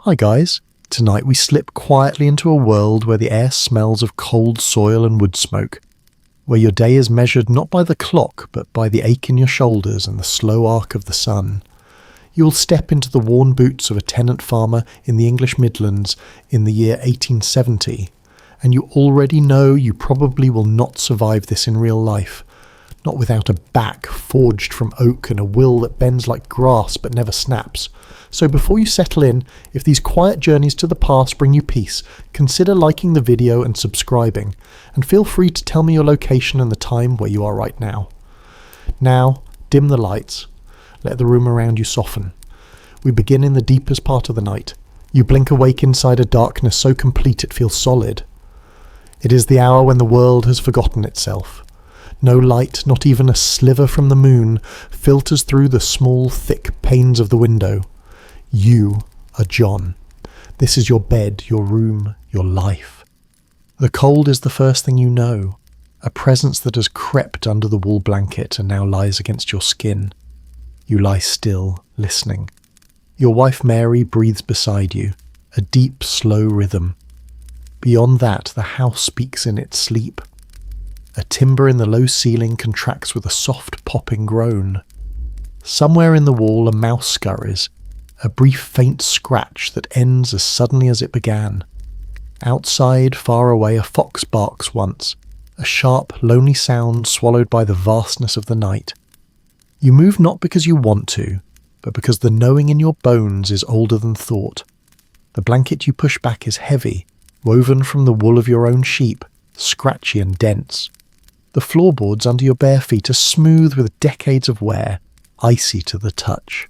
Hi guys, tonight we slip quietly into a world where the air smells of cold soil and wood smoke, where your day is measured not by the clock but by the ache in your shoulders and the slow arc of the sun. You will step into the worn boots of a tenant farmer in the English Midlands in the year 1870, and you already know you probably will not survive this in real life, not without a back forged from oak and a will that bends like grass but never snaps. So before you settle in, if these quiet journeys to the past bring you peace, consider liking the video and subscribing, and feel free to tell me your location and the time where you are right now. Now, dim the lights. Let the room around you soften. We begin in the deepest part of the night. You blink awake inside a darkness so complete it feels solid. It is the hour when the world has forgotten itself. No light, not even a sliver from the moon, filters through the small, thick panes of the window. You are John. This is your bed, your room, your life. The cold is the first thing you know, a presence that has crept under the wool blanket and now lies against your skin. You lie still, listening. Your wife Mary breathes beside you, a deep, slow rhythm. Beyond that, the house speaks in its sleep. A timber in the low ceiling contracts with a soft popping groan. Somewhere in the wall a mouse scurries, a brief faint scratch that ends as suddenly as it began. Outside, far away, a fox barks once, a sharp, lonely sound swallowed by the vastness of the night. You move not because you want to, but because the knowing in your bones is older than thought. The blanket you push back is heavy, woven from the wool of your own sheep, scratchy and dense. The floorboards under your bare feet are smooth with decades of wear, icy to the touch.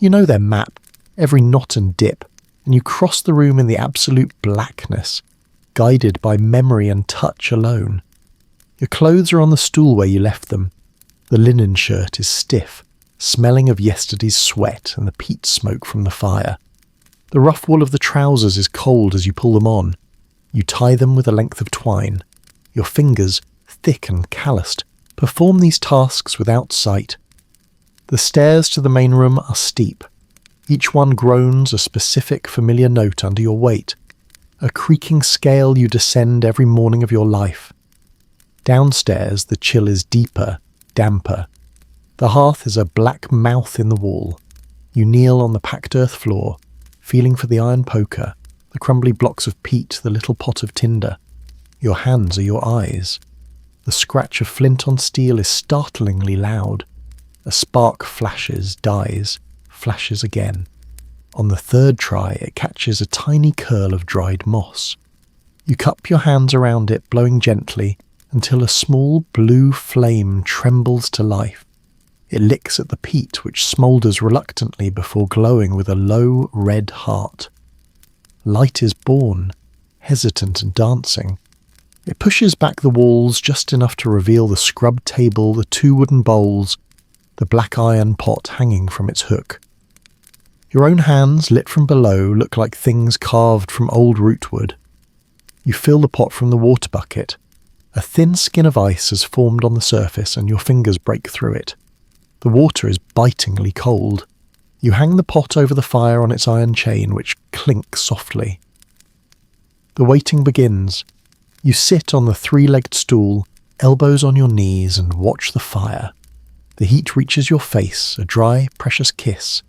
You know their map, every knot and dip, and you cross the room in the absolute blackness, guided by memory and touch alone. Your clothes are on the stool where you left them. The linen shirt is stiff, smelling of yesterday's sweat and the peat smoke from the fire. The rough wool of the trousers is cold as you pull them on. You tie them with a length of twine. Your fingers, thick and calloused, perform these tasks without sight. The stairs to the main room are steep. Each one groans a specific familiar note under your weight, a creaking scale you descend every morning of your life. Downstairs the chill is deeper, damper. The hearth is a black mouth in the wall. You kneel on the packed earth floor, feeling for the iron poker, the crumbly blocks of peat, the little pot of tinder. Your hands are your eyes. The scratch of flint on steel is startlingly loud. A spark flashes, dies, flashes again. On the third try, it catches a tiny curl of dried moss. You cup your hands around it, blowing gently, until a small blue flame trembles to life. It licks at the peat, which smoulders reluctantly before glowing with a low red heart. Light is born, hesitant and dancing. It pushes back the walls just enough to reveal the scrubbed table, the two wooden bowls, the black iron pot hanging from its hook. Your own hands, lit from below, look like things carved from old rootwood. You fill the pot from the water bucket. A thin skin of ice has formed on the surface and your fingers break through it. The water is bitingly cold. You hang the pot over the fire on its iron chain, which clinks softly. The waiting begins. You sit on the three-legged stool, elbows on your knees, and watch the fire. The heat reaches your face, a dry, precious kiss.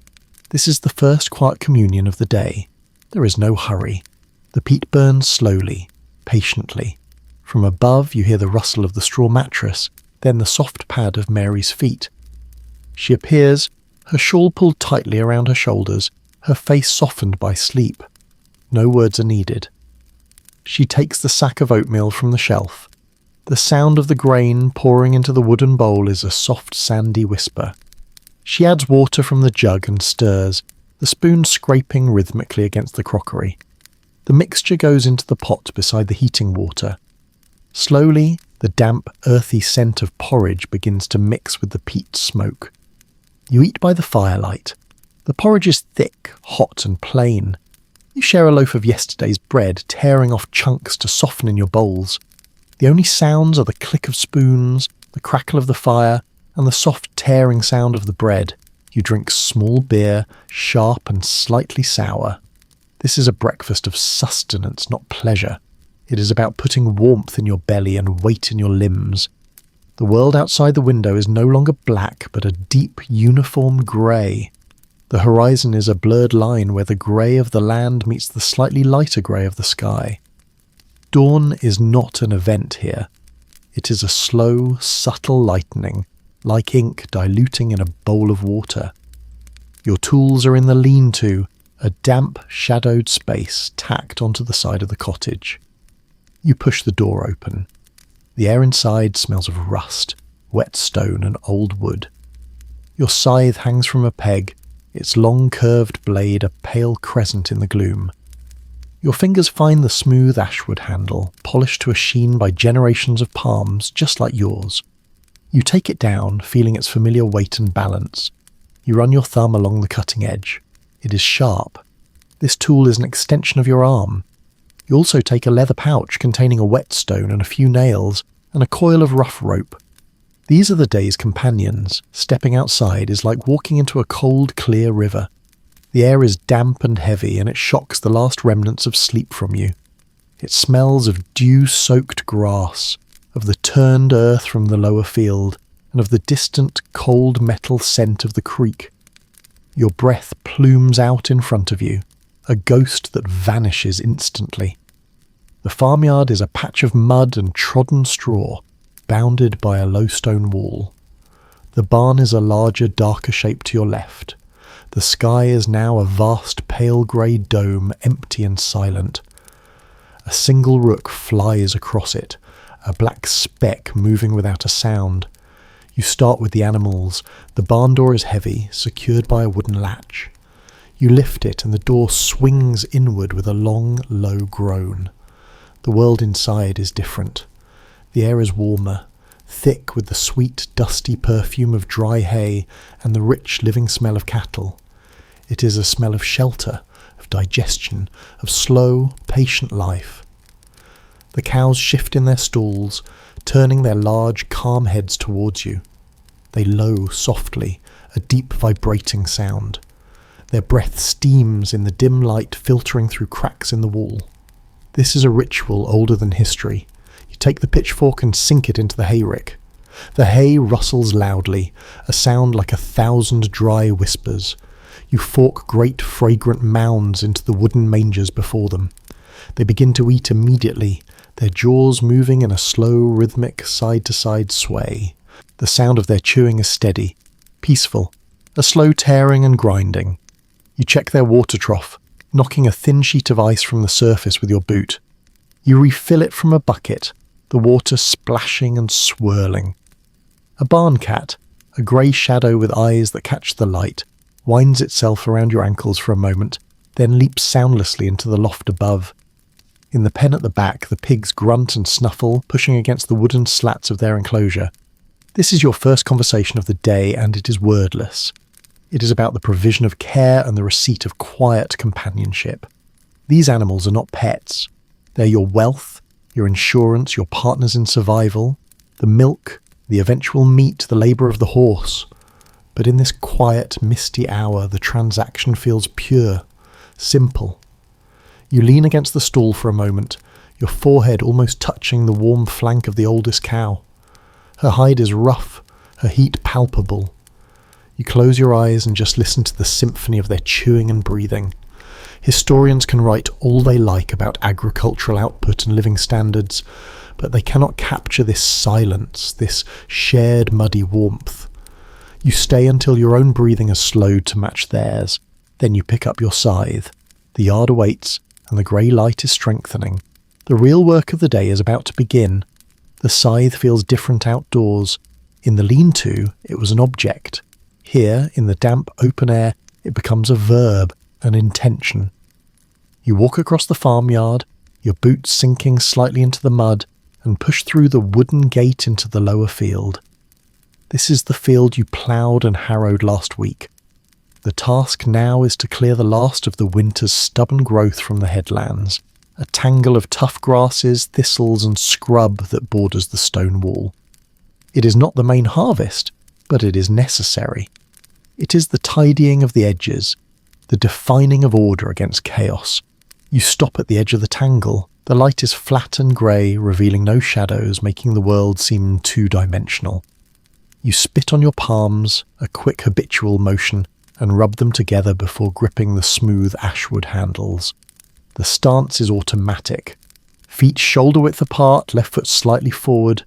This is the first quiet communion of the day. There is no hurry. The peat burns slowly, patiently. From above you hear the rustle of the straw mattress, then the soft pad of Mary's feet. She appears, her shawl pulled tightly around her shoulders, her face softened by sleep. No words are needed. She takes the sack of oatmeal from the shelf. The sound of the grain pouring into the wooden bowl is a soft, sandy whisper. She adds water from the jug and stirs, the spoon scraping rhythmically against the crockery. The mixture goes into the pot beside the heating water. Slowly, the damp, earthy scent of porridge begins to mix with the peat smoke. You eat by the firelight. The porridge is thick, hot and plain. You share a loaf of yesterday's bread, tearing off chunks to soften in your bowls. The only sounds are the click of spoons, the crackle of the fire, and the soft tearing sound of the bread. You drink small beer, sharp and slightly sour. This is a breakfast of sustenance, not pleasure. It is about putting warmth in your belly and weight in your limbs. The world outside the window is no longer black, but a deep, uniform grey. The horizon is a blurred line where the grey of the land meets the slightly lighter grey of the sky. Dawn is not an event here. It is a slow, subtle lightening, like ink diluting in a bowl of water. Your tools are in the lean-to, a damp, shadowed space tacked onto the side of the cottage. You push the door open. The air inside smells of rust, wet stone and old wood. Your scythe hangs from a peg, its long curved blade a pale crescent in the gloom. Your fingers find the smooth ashwood handle, polished to a sheen by generations of palms just like yours. You take it down, feeling its familiar weight and balance. You run your thumb along the cutting edge. It is sharp. This tool is an extension of your arm. You also take a leather pouch containing a whetstone and a few nails, and a coil of rough rope. These are the day's companions. Stepping outside is like walking into a cold, clear river. The air is damp and heavy, and it shocks the last remnants of sleep from you. It smells of dew-soaked grass, of the turned earth from the lower field, and of the distant, cold metal scent of the creek. Your breath plumes out in front of you, a ghost that vanishes instantly. The farmyard is a patch of mud and trodden straw, bounded by a low stone wall. The barn is a larger, darker shape to your left. The sky is now a vast pale grey dome, empty and silent. A single rook flies across it, a black speck moving without a sound. You start with the animals. The barn door is heavy, secured by a wooden latch. You lift it and the door swings inward with a long, low groan. The world inside is different. The air is warmer, thick with the sweet, dusty perfume of dry hay and the rich, living smell of cattle. It is a smell of shelter, of digestion, of slow, patient life. The cows shift in their stalls, turning their large, calm heads towards you. They low softly, a deep vibrating sound. Their breath steams in the dim light filtering through cracks in the wall. This is a ritual older than history. You take the pitchfork and sink it into the hayrick. The hay rustles loudly, a sound like 1,000 dry whispers. You fork great fragrant mounds into the wooden mangers before them. They begin to eat immediately, their jaws moving in a slow, rhythmic, side-to-side sway. The sound of their chewing is steady, peaceful, a slow tearing and grinding. You check their water trough, knocking a thin sheet of ice from the surface with your boot. You refill it from a bucket, the water splashing and swirling. A barn cat, a grey shadow with eyes that catch the light, winds itself around your ankles for a moment, then leaps soundlessly into the loft above. In the pen at the back, the pigs grunt and snuffle, pushing against the wooden slats of their enclosure. This is your first conversation of the day, and it is wordless. It is about the provision of care and the receipt of quiet companionship. These animals are not pets. They're your wealth, your insurance, your partners in survival, the milk, the eventual meat, the labour of the horse. But in this quiet, misty hour, the transaction feels pure, simple. You lean against the stall for a moment, your forehead almost touching the warm flank of the oldest cow. Her hide is rough, her heat palpable. You close your eyes and just listen to the symphony of their chewing and breathing. Historians can write all they like about agricultural output and living standards, but they cannot capture this silence, this shared muddy warmth. You stay until your own breathing has slowed to match theirs. Then you pick up your scythe. The yard awaits, and the grey light is strengthening. The real work of the day is about to begin. The scythe feels different outdoors. In the lean-to, it was an object. Here, in the damp open air, it becomes a verb, an intention. You walk across the farmyard, your boots sinking slightly into the mud, and push through the wooden gate into the lower field. This is the field you ploughed and harrowed last week. The task now is to clear the last of the winter's stubborn growth from the headlands, a tangle of tough grasses, thistles and scrub that borders the stone wall. It is not the main harvest, but it is necessary. It is the tidying of the edges, the defining of order against chaos, You stop at the edge of the tangle. The light is flat and grey, revealing no shadows, making the world seem two-dimensional. You spit on your palms, a quick habitual motion, and rub them together before gripping the smooth ashwood handles. The stance is automatic. Feet shoulder-width apart, left foot slightly forward.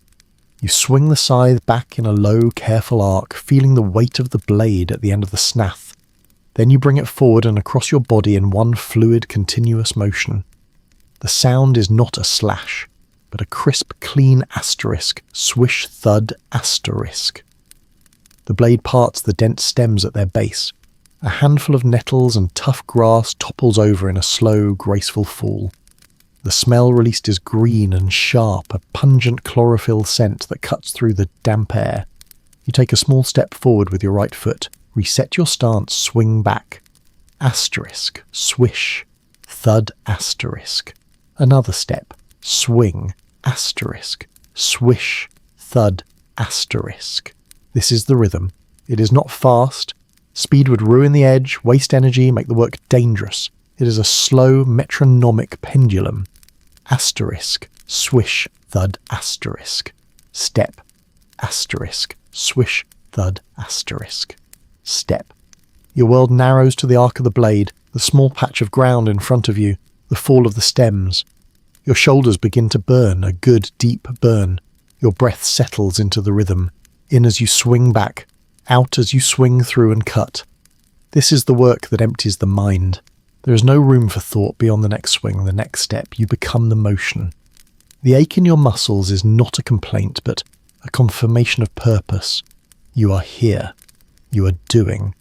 You swing the scythe back in a low, careful arc, feeling the weight of the blade at the end of the snath. Then you bring it forward and across your body in one fluid, continuous motion. The sound is not a slash, but a crisp, clean asterisk, swish, thud, asterisk. The blade parts the dense stems at their base. A handful of nettles and tough grass topples over in a slow, graceful fall. The smell released is green and sharp, a pungent chlorophyll scent that cuts through the damp air. You take a small step forward with your right foot, reset your stance, swing back. Asterisk, swish, thud, asterisk. Another step, swing, asterisk, swish, thud, asterisk. This is the rhythm. It is not fast. Speed would ruin the edge, waste energy, make the work dangerous. It is a slow, metronomic pendulum. Asterisk, swish, thud, asterisk. Step, asterisk, swish, thud, asterisk. Step. Your world narrows to the arc of the blade, the small patch of ground in front of you, the fall of the stems. Your shoulders begin to burn, a good deep burn. Your breath settles into the rhythm, in as you swing back, out as you swing through and cut. This is the work that empties the mind. There is no room for thought beyond the next swing, the next step. You become the motion. The ache in your muscles is not a complaint, but a confirmation of purpose. You are here. You are doing.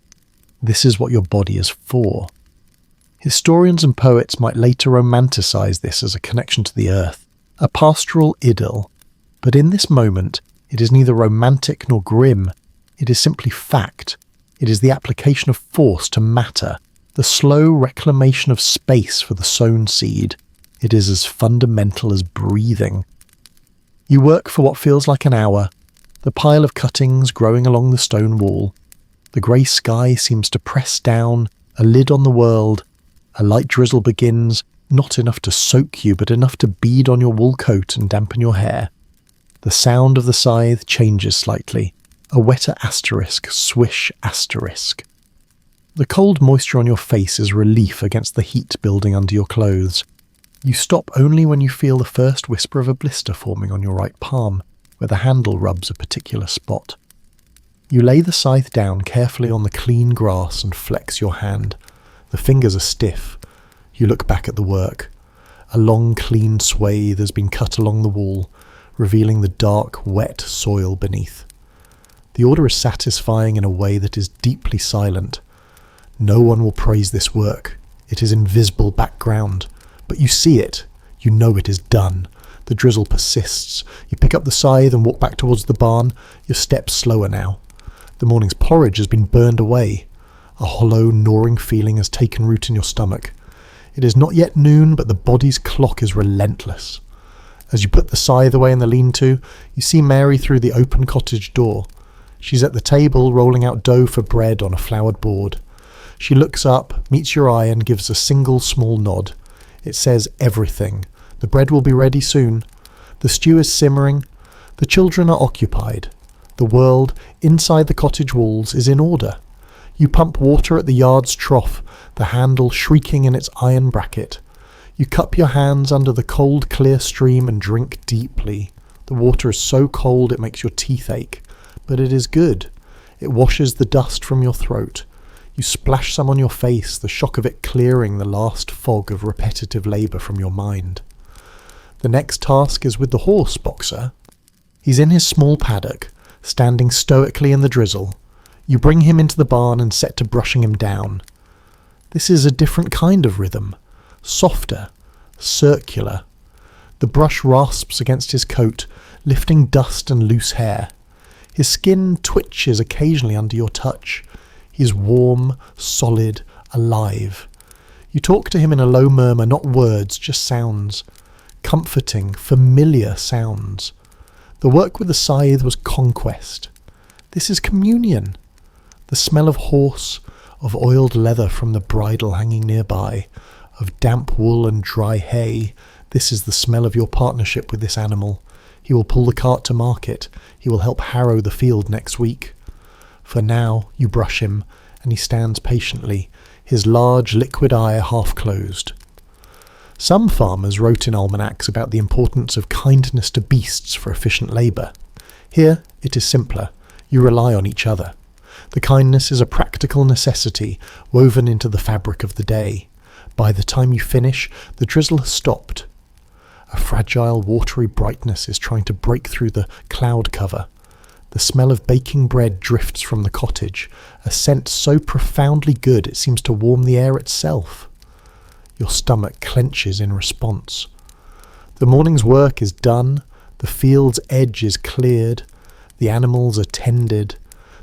This is what your body is for. Historians and poets might later romanticize this as a connection to the earth, a pastoral idyll. But in this moment, it is neither romantic nor grim. It is simply fact. It is the application of force to matter, the slow reclamation of space for the sown seed. It is as fundamental as breathing. You work for what feels like an hour, the pile of cuttings growing along the stone wall. The grey sky seems to press down, a lid on the world. A light drizzle begins, not enough to soak you, but enough to bead on your wool coat and dampen your hair. The sound of the scythe changes slightly. A wetter asterisk, swish asterisk. The cold moisture on your face is relief against the heat building under your clothes. You stop only when you feel the first whisper of a blister forming on your right palm, where the handle rubs a particular spot. You lay the scythe down carefully on the clean grass and flex your hand. The fingers are stiff. You look back at the work. A long, clean swathe has been cut along the wall, revealing the dark, wet soil beneath. The order is satisfying in a way that is deeply silent. No one will praise this work. It is invisible background. But you see it. You know it is done. The drizzle persists. You pick up the scythe and walk back towards the barn. Your steps slower now. The morning's porridge has been burned away. A hollow, gnawing feeling has taken root in your stomach. It is not yet noon, but the body's clock is relentless. As you put the scythe away in the lean-to, you see Mary through the open cottage door. She's at the table rolling out dough for bread on a flowered board. She looks up, meets your eye and gives a single small nod. It says everything. The bread will be ready soon. The stew is simmering. The children are occupied. The world, inside the cottage walls, is in order. You pump water at the yard's trough, the handle shrieking in its iron bracket. You cup your hands under the cold, clear stream and drink deeply. The water is so cold it makes your teeth ache. But it is good. It washes the dust from your throat. You splash some on your face, the shock of it clearing the last fog of repetitive labour from your mind. The next task is with the horse boxer. He's in his small paddock, standing stoically in the drizzle. You bring him into the barn and set to brushing him down. This is a different kind of rhythm, softer, circular. The brush rasps against his coat, lifting dust and loose hair. His skin twitches occasionally under your touch. He is warm, solid, alive. You talk to him in a low murmur, not words, just sounds. Comforting, familiar sounds. The work with the scythe was conquest. This is communion. The smell of horse, of oiled leather from the bridle hanging nearby, of damp wool and dry hay. This is the smell of your partnership with this animal. He will pull the cart to market. He will help harrow the field next week. For now, you brush him, and he stands patiently, his large liquid eye half closed. Some farmers wrote in almanacs about the importance of kindness to beasts for efficient labour. Here, it is simpler. You rely on each other. The kindness is a practical necessity woven into the fabric of the day. By the time you finish, the drizzle has stopped. A fragile, watery brightness is trying to break through the cloud cover. The smell of baking bread drifts from the cottage, a scent so profoundly good it seems to warm the air itself. Your stomach clenches in response. The morning's work is done, the field's edge is cleared, the animals are tended,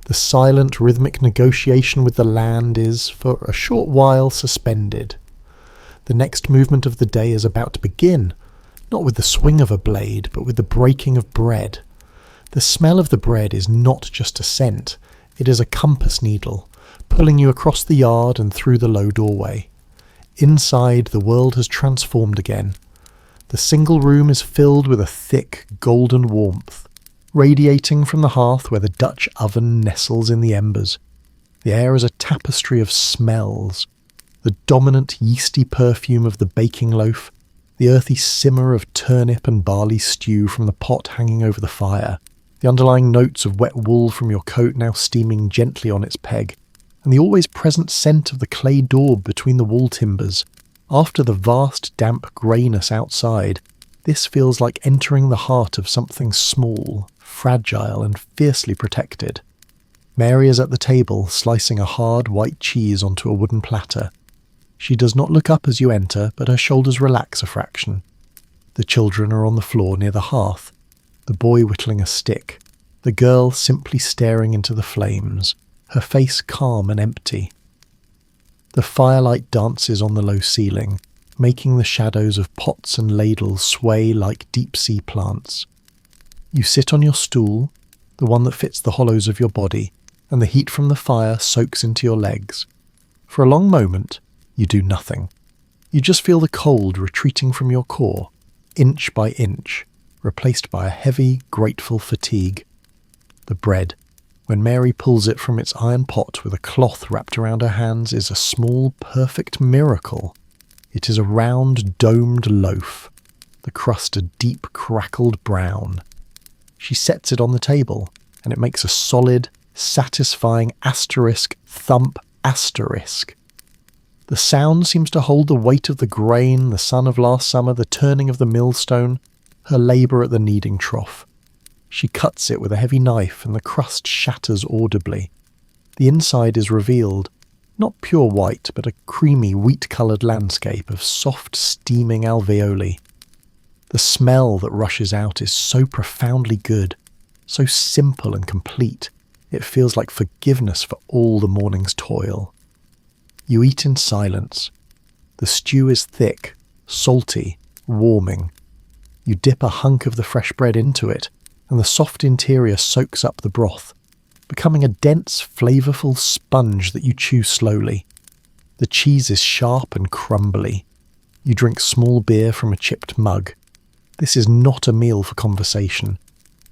the silent rhythmic negotiation with the land is, for a short while, suspended. The next movement of the day is about to begin, not with the swing of a blade, but with the breaking of bread. The smell of the bread is not just a scent, it is a compass needle, pulling you across the yard and through the low doorway. Inside, the world has transformed again. The single room is filled with a thick, golden warmth, radiating from the hearth where the Dutch oven nestles in the embers. The air is a tapestry of smells. The dominant yeasty perfume of the baking loaf, the earthy simmer of turnip and barley stew from the pot hanging over the fire, the underlying notes of wet wool from your coat now steaming gently on its peg, and the always present scent of the clay daub between the wall timbers. After the vast damp greyness outside, this feels like entering the heart of something small, fragile and fiercely protected. Mary is at the table, slicing a hard white cheese onto a wooden platter. She does not look up as you enter, but her shoulders relax a fraction. The children are on the floor near the hearth, the boy whittling a stick, the girl simply staring into the flames, her face calm and empty. The firelight dances on the low ceiling, making the shadows of pots and ladles sway like deep-sea plants. You sit on your stool, the one that fits the hollows of your body, and the heat from the fire soaks into your legs. For a long moment, you do nothing. You just feel the cold retreating from your core, inch by inch, replaced by a heavy, grateful fatigue. The bread, when Mary pulls it from its iron pot with a cloth wrapped around her hands, is a small, perfect miracle. It is a round, domed loaf, the crust a deep, crackled brown. She sets it on the table, and it makes a solid, satisfying asterisk thump asterisk. The sound seems to hold the weight of the grain, the sun of last summer, the turning of the millstone, her labour at the kneading trough. She cuts it with a heavy knife, and the crust shatters audibly. The inside is revealed, not pure white, but a creamy, wheat-coloured landscape of soft, steaming alveoli. The smell that rushes out is so profoundly good, so simple and complete, it feels like forgiveness for all the morning's toil. You eat in silence. The stew is thick, salty, warming. You dip a hunk of the fresh bread into it, and the soft interior soaks up the broth, becoming a dense, flavourful sponge that you chew slowly. The cheese is sharp and crumbly. You drink small beer from a chipped mug. This is not a meal for conversation.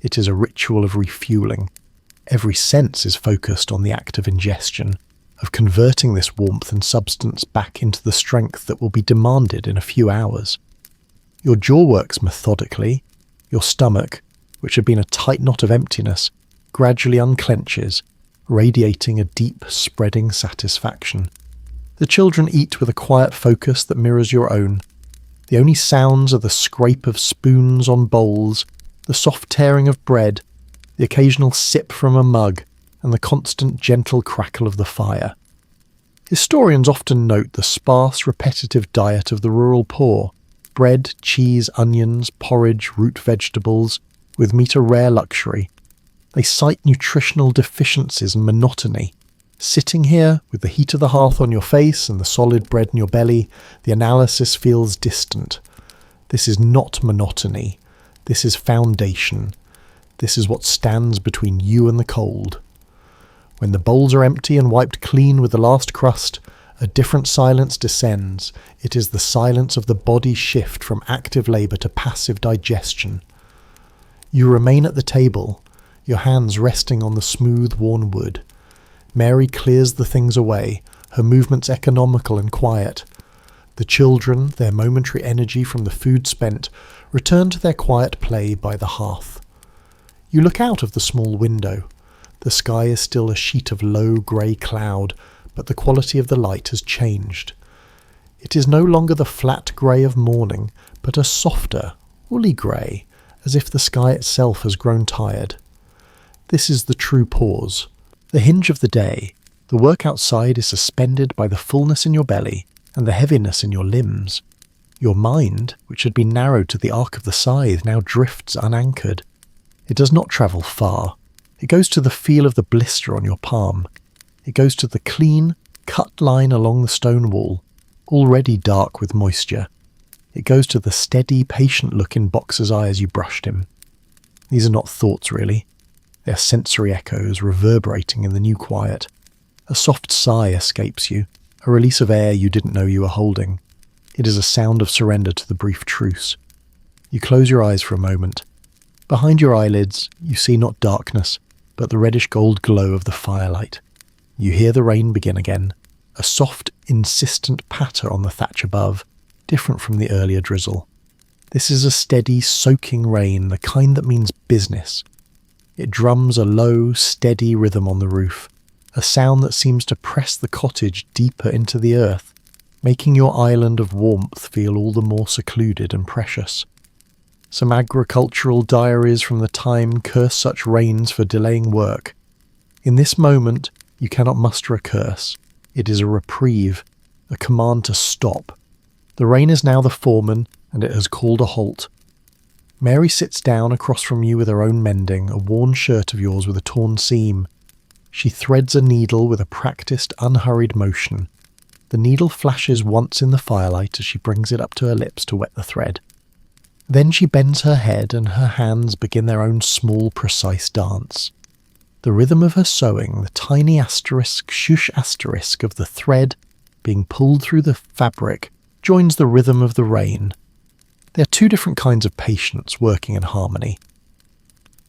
It is a ritual of refuelling. Every sense is focused on the act of ingestion, of converting this warmth and substance back into the strength that will be demanded in a few hours. Your jaw works methodically. Your stomach, which had been a tight knot of emptiness, gradually unclenches, radiating a deep, spreading satisfaction. The children eat with a quiet focus that mirrors your own. The only sounds are the scrape of spoons on bowls, the soft tearing of bread, the occasional sip from a mug, and the constant gentle crackle of the fire. Historians often note the sparse, repetitive diet of the rural poor: bread, cheese, onions, porridge, root vegetables, with meat a rare luxury. They cite nutritional deficiencies and monotony. Sitting here, with the heat of the hearth on your face and the solid bread in your belly, the analysis feels distant. This is not monotony. This is foundation. This is what stands between you and the cold. When the bowls are empty and wiped clean with the last crust, A different silence descends. It is the silence of the body shift from active labour to passive digestion. You remain at the table, your hands resting on the smooth, worn wood. Mary clears the things away, her movements economical and quiet. The children, their momentary energy from the food spent, return to their quiet play by the hearth. You look out of the small window. The sky is still a sheet of low grey cloud, but the quality of the light has changed. It is no longer the flat grey of morning, but a softer, woolly grey, as if the sky itself has grown tired. This is the true pause. The hinge of the day. The work outside is suspended by the fullness in your belly and the heaviness in your limbs. Your mind, which had been narrowed to the arc of the scythe, now drifts unanchored. It does not travel far. It goes to the feel of the blister on your palm. It goes to the clean, cut line along the stone wall, already dark with moisture. It goes to the steady, patient look in Boxer's eye as you brushed him. These are not thoughts, really. They are sensory echoes reverberating in the new quiet. A soft sigh escapes you, a release of air you didn't know you were holding. It is a sound of surrender to the brief truce. You close your eyes for a moment. Behind your eyelids, you see not darkness, but the reddish-gold glow of the firelight. You hear the rain begin again, a soft, insistent patter on the thatch above, different from the earlier drizzle. This is a steady, soaking rain, the kind that means business. It drums a low, steady rhythm on the roof, a sound that seems to press the cottage deeper into the earth, making your island of warmth feel all the more secluded and precious. Some agricultural diaries from the time curse such rains for delaying work. In this moment, you cannot muster a curse. It is a reprieve, a command to stop. The rain is now the foreman, and it has called a halt. Mary sits down across from you with her own mending, a worn shirt of yours with a torn seam. She threads a needle with a practised, unhurried motion. The needle flashes once in the firelight as she brings it up to her lips to wet the thread. Then she bends her head and her hands begin their own small, precise dance. The rhythm of her sewing, the tiny asterisk, shush asterisk of the thread being pulled through the fabric, joins the rhythm of the rain. They are two different kinds of patience working in harmony.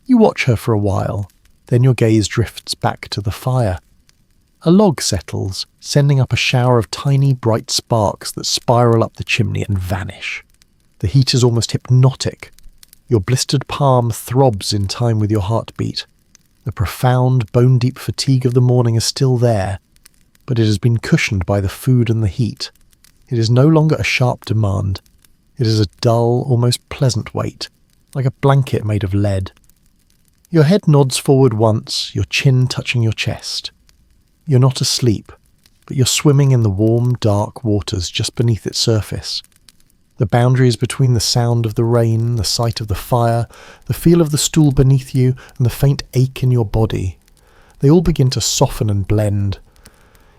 You watch her for a while, then your gaze drifts back to the fire. A log settles, sending up a shower of tiny, bright sparks that spiral up the chimney and vanish. The heat is almost hypnotic. Your blistered palm throbs in time with your heartbeat. The profound, bone-deep fatigue of the morning is still there, but it has been cushioned by the food and the heat. It is no longer a sharp demand. It is a dull, almost pleasant weight, like a blanket made of lead. Your head nods forward once, your chin touching your chest. You're not asleep, but you're swimming in the warm, dark waters just beneath its surface. The boundaries between the sound of the rain, the sight of the fire, the feel of the stool beneath you, and the faint ache in your body, they all begin to soften and blend.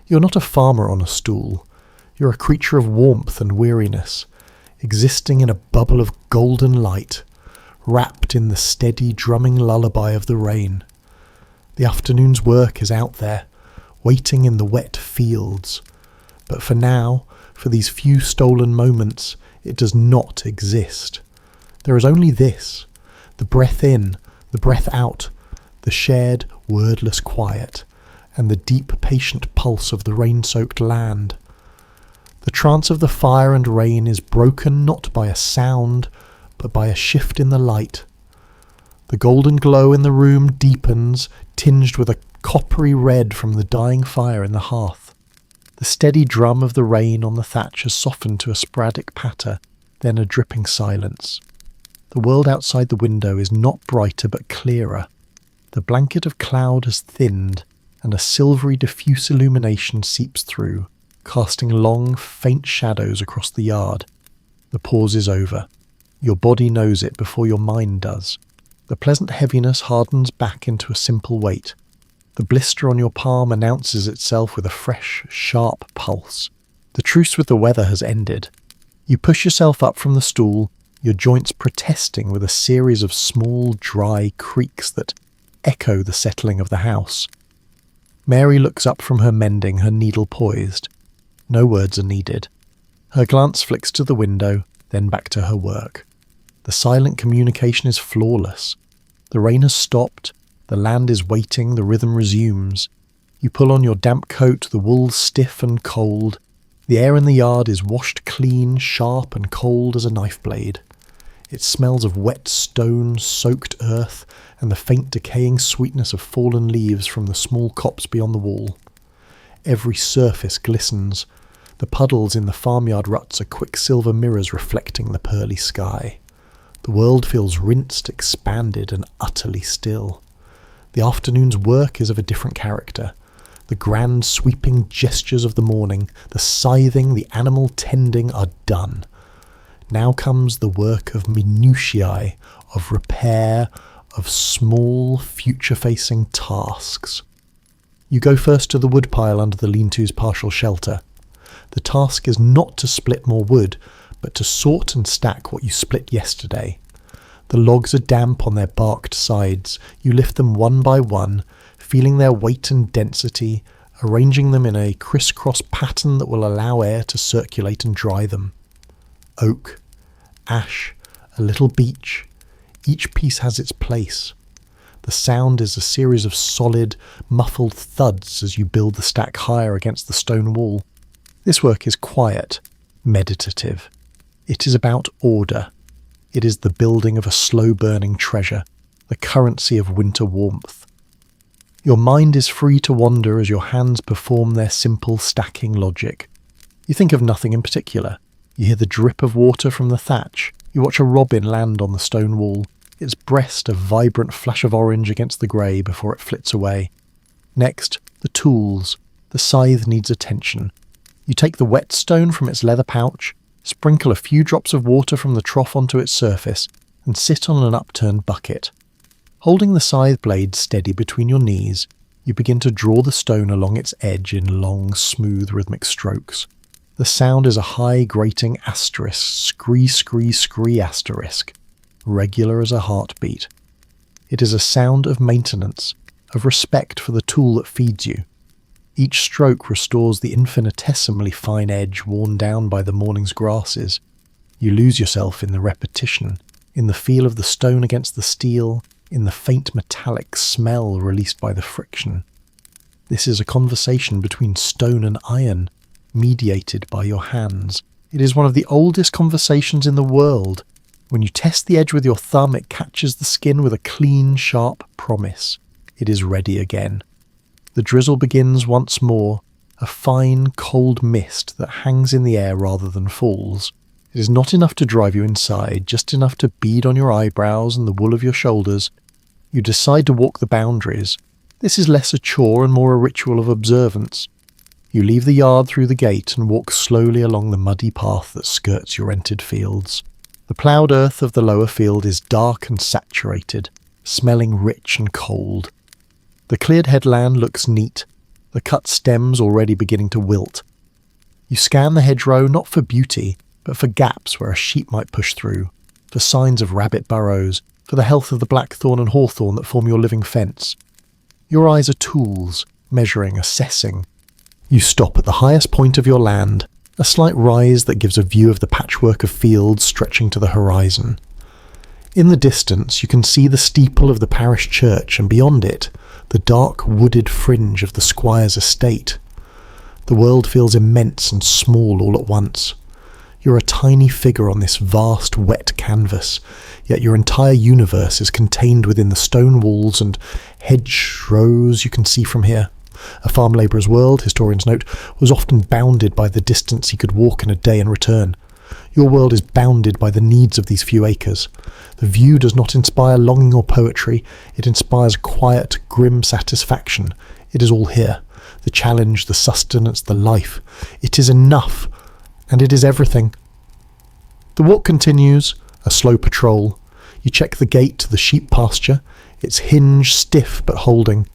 You're not a farmer on a stool. You're a creature of warmth and weariness, existing in a bubble of golden light, wrapped in the steady drumming lullaby of the rain. The afternoon's work is out there, waiting in the wet fields. But for now, for these few stolen moments, it does not exist. There is only this, the breath in, the breath out, the shared, wordless quiet, and the deep, patient pulse of the rain-soaked land. The trance of the fire and rain is broken not by a sound, but by a shift in the light. The golden glow in the room deepens, tinged with a coppery red from the dying fire in the hearth. The steady drum of the rain on the thatch has softened to a sporadic patter, then a dripping silence. The world outside the window is not brighter but clearer. The blanket of cloud has thinned, and a silvery diffuse illumination seeps through, casting long, faint shadows across the yard. The pause is over. Your body knows it before your mind does. The pleasant heaviness hardens back into a simple weight. The blister on your palm announces itself with a fresh, sharp pulse. The truce with the weather has ended. You push yourself up from the stool, your joints protesting with a series of small, dry creaks that echo the settling of the house. Mary looks up from her mending, her needle poised. No words are needed. Her glance flicks to the window, then back to her work. The silent communication is flawless. The rain has stopped, the land is waiting, the rhythm resumes. You pull on your damp coat, the wool's stiff and cold. The air in the yard is washed clean, sharp and cold as a knife blade. It smells of wet stone, soaked earth, and the faint decaying sweetness of fallen leaves from the small copse beyond the wall. Every surface glistens. The puddles in the farmyard ruts are quicksilver mirrors reflecting the pearly sky. The world feels rinsed, expanded, and utterly still. The afternoon's work is of a different character. The grand sweeping gestures of the morning, the scything, the animal tending are done. Now comes the work of minutiae, of repair, of small, future-facing tasks. You go first to the woodpile under the lean-to's partial shelter. The task is not to split more wood, but to sort and stack what you split yesterday. The logs are damp on their barked sides. You lift them one by one, feeling their weight and density, arranging them in a crisscross pattern that will allow air to circulate and dry them. Oak, ash, a little beech. Each piece has its place. The sound is a series of solid, muffled thuds as you build the stack higher against the stone wall. This work is quiet, meditative. It is about order. It is the building of a slow-burning treasure, the currency of winter warmth. Your mind is free to wander as your hands perform their simple stacking logic. You think of nothing in particular. You hear the drip of water from the thatch. You watch a robin land on the stone wall, its breast a vibrant flash of orange against the grey before it flits away. Next, the tools. The scythe needs attention. You take the whetstone from its leather pouch, sprinkle a few drops of water from the trough onto its surface, and sit on an upturned bucket. Holding the scythe blade steady between your knees, you begin to draw the stone along its edge in long, smooth, rhythmic strokes. The sound is a high, grating asterisk, scree, scree, scree asterisk, regular as a heartbeat. It is a sound of maintenance, of respect for the tool that feeds you. Each stroke restores the infinitesimally fine edge worn down by the morning's grasses. You lose yourself in the repetition, in the feel of the stone against the steel, in the faint metallic smell released by the friction. This is a conversation between stone and iron, mediated by your hands. It is one of the oldest conversations in the world. When you test the edge with your thumb, it catches the skin with a clean, sharp promise. It is ready again. The drizzle begins once more, a fine, cold mist that hangs in the air rather than falls. It is not enough to drive you inside, just enough to bead on your eyebrows and the wool of your shoulders. You decide to walk the boundaries. This is less a chore and more a ritual of observance. You leave the yard through the gate and walk slowly along the muddy path that skirts your rented fields. The ploughed earth of the lower field is dark and saturated, smelling rich and cold. The cleared headland looks neat, the cut stems already beginning to wilt. You scan the hedgerow not for beauty, but for gaps where a sheep might push through, for signs of rabbit burrows, for the health of the blackthorn and hawthorn that form your living fence. Your eyes are tools, measuring, assessing. You stop at the highest point of your land, a slight rise that gives a view of the patchwork of fields stretching to the horizon. In the distance you can see the steeple of the parish church, and beyond it, the dark wooded fringe of the squire's estate. The world feels immense and small all at once. You're a tiny figure on this vast, wet canvas, yet your entire universe is contained within the stone walls and hedgerows you can see from here. A farm labourer's world, historians note, was often bounded by the distance he could walk in a day and return. Your world is bounded by the needs of these few acres. The view does not inspire longing or poetry, it inspires quiet, grim satisfaction. It is all here. The challenge, the sustenance, the life. It is enough, and it is everything. The walk continues, a slow patrol. You check the gate to the sheep pasture, its hinge stiff but holding.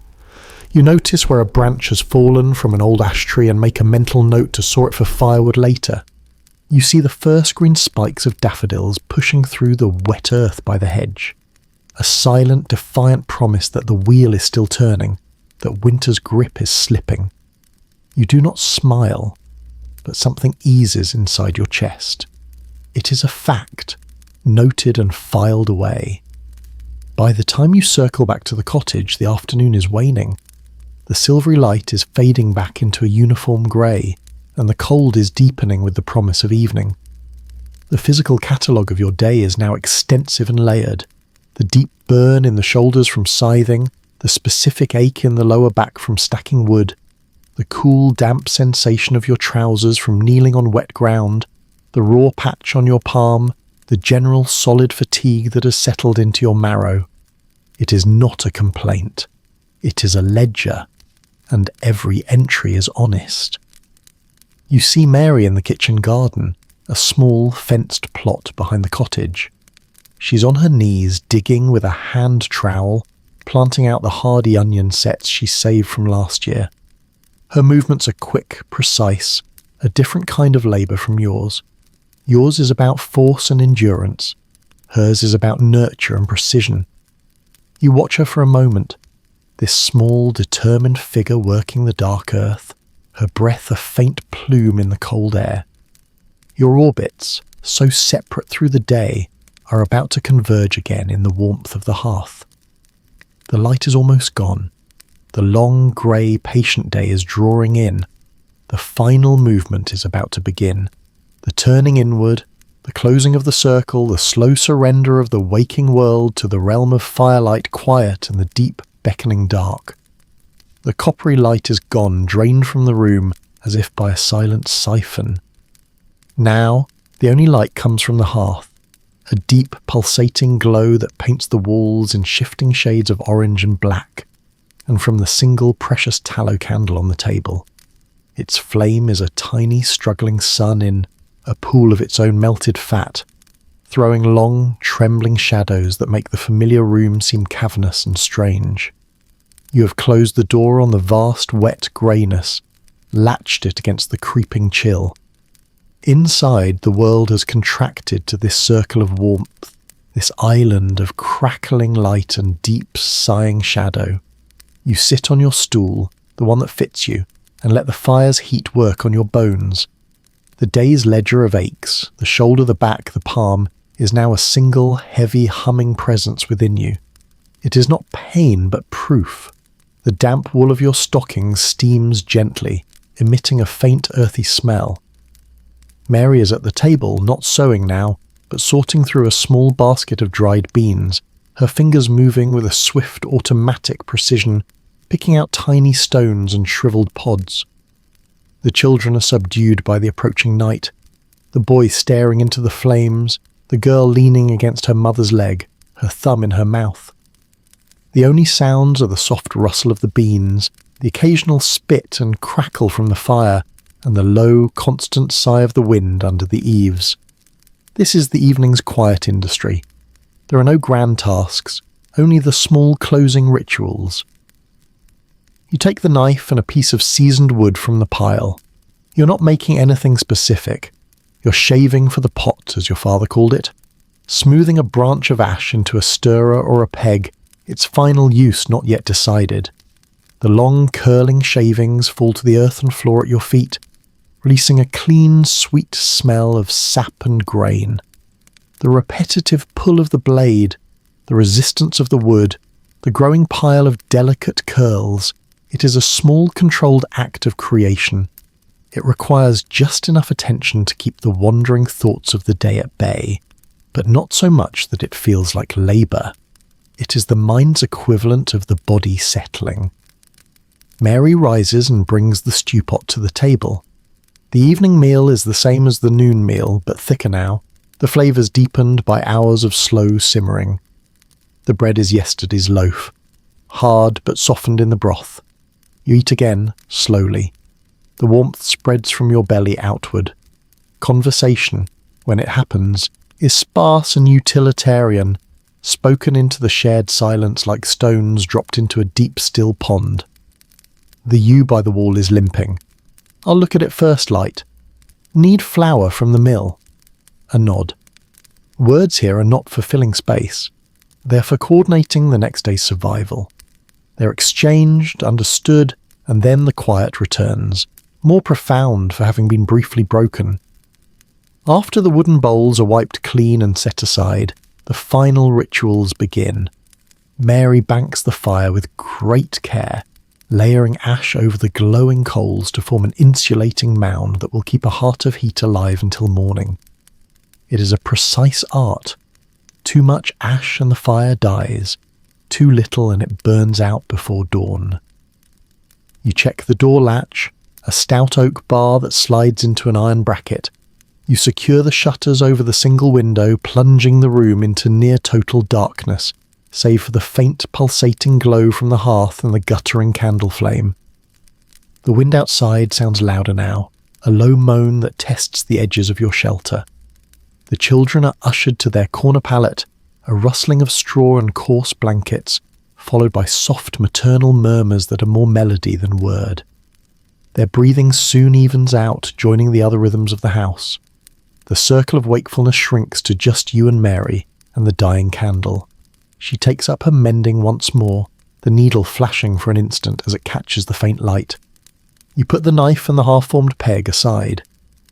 You notice where a branch has fallen from an old ash tree and make a mental note to saw it for firewood later. You see the first green spikes of daffodils pushing through the wet earth by the hedge. A silent, defiant promise that the wheel is still turning, that winter's grip is slipping. You do not smile. but something eases inside your chest. It is a fact, noted and filed away. By the time you circle back to the cottage, the afternoon is waning. The silvery light is fading back into a uniform grey, and the cold is deepening with the promise of evening. The physical catalogue of your day is now extensive and layered. The deep burn in the shoulders from scything, the specific ache in the lower back from stacking wood, the cool, damp sensation of your trousers from kneeling on wet ground, the raw patch on your palm, the general solid fatigue that has settled into your marrow. It is not a complaint. It is a ledger, and every entry is honest. You see Mary in the kitchen garden, a small fenced plot behind the cottage. She's on her knees digging with a hand trowel, planting out the hardy onion sets she saved from last year. Her movements are quick, precise, a different kind of labour from yours. Yours is about force and endurance. Hers is about nurture and precision. You watch her for a moment, this small, determined figure working the dark earth, her breath a faint plume in the cold air. Your orbits, so separate through the day, are about to converge again in the warmth of the hearth. The light is almost gone. The long, grey, patient day is drawing in. The final movement is about to begin. The turning inward, the closing of the circle, the slow surrender of the waking world to the realm of firelight, quiet and the deep, beckoning dark. The coppery light is gone, drained from the room, as if by a silent siphon. Now, the only light comes from the hearth, a deep, pulsating glow that paints the walls in shifting shades of orange and black, and from the single precious tallow candle on the table. Its flame is a tiny, struggling sun in a pool of its own melted fat, throwing long, trembling shadows that make the familiar room seem cavernous and strange. You have closed the door on the vast, wet greyness, latched it against the creeping chill. Inside, the world has contracted to this circle of warmth, this island of crackling light and deep, sighing shadow. You sit on your stool, the one that fits you, and let the fire's heat work on your bones. The day's ledger of aches, the shoulder, the back, the palm, is now a single, heavy, humming presence within you. It is not pain, but proof. The damp wool of your stockings steams gently, emitting a faint, earthy smell. Mary is at the table, not sewing now, but sorting through a small basket of dried beans, her fingers moving with a swift, automatic precision, picking out tiny stones and shriveled pods. The children are subdued by the approaching night, the boy staring into the flames, the girl leaning against her mother's leg, her thumb in her mouth. The only sounds are the soft rustle of the beans, the occasional spit and crackle from the fire, and the low, constant sigh of the wind under the eaves. This is the evening's quiet industry. There are no grand tasks, only the small closing rituals. You take the knife and a piece of seasoned wood from the pile. You're not making anything specific. You're shaving for the pot, as your father called it, smoothing a branch of ash into a stirrer or a peg, its final use not yet decided. The long, curling shavings fall to the earthen floor at your feet, releasing a clean, sweet smell of sap and grain. The repetitive pull of the blade, the resistance of the wood, the growing pile of delicate curls. It is a small, controlled act of creation. It requires just enough attention to keep the wandering thoughts of the day at bay, but not so much that it feels like labour. It is the mind's equivalent of the body settling. Mary rises and brings the stew pot to the table. The evening meal is the same as the noon meal, but thicker now, the flavours deepened by hours of slow simmering. The bread is yesterday's loaf, hard but softened in the broth. You eat again, slowly. The warmth spreads from your belly outward. Conversation, when it happens, is sparse and utilitarian, spoken into the shared silence like stones dropped into a deep, still pond. The ewe by the wall is limping. I'll look at it first light. Need flour from the mill. A nod. Words here are not for filling space. They're for coordinating the next day's survival. They're exchanged, understood, and then the quiet returns, more profound for having been briefly broken. After the wooden bowls are wiped clean and set aside, the final rituals begin. Mary banks the fire with great care, layering ash over the glowing coals to form an insulating mound that will keep a heart of heat alive until morning. It is a precise art. Too much ash and the fire dies, too little and it burns out before dawn. You check the door latch, a stout oak bar that slides into an iron bracket. You secure the shutters over the single window, plunging the room into near-total darkness, save for the faint pulsating glow from the hearth and the guttering candle flame. The wind outside sounds louder now, a low moan that tests the edges of your shelter. The children are ushered to their corner pallet, a rustling of straw and coarse blankets, followed by soft maternal murmurs that are more melody than word. Their breathing soon evens out, joining the other rhythms of the house. The circle of wakefulness shrinks to just you and Mary and the dying candle. She takes up her mending once more, the needle flashing for an instant as it catches the faint light. You put the knife and the half-formed peg aside.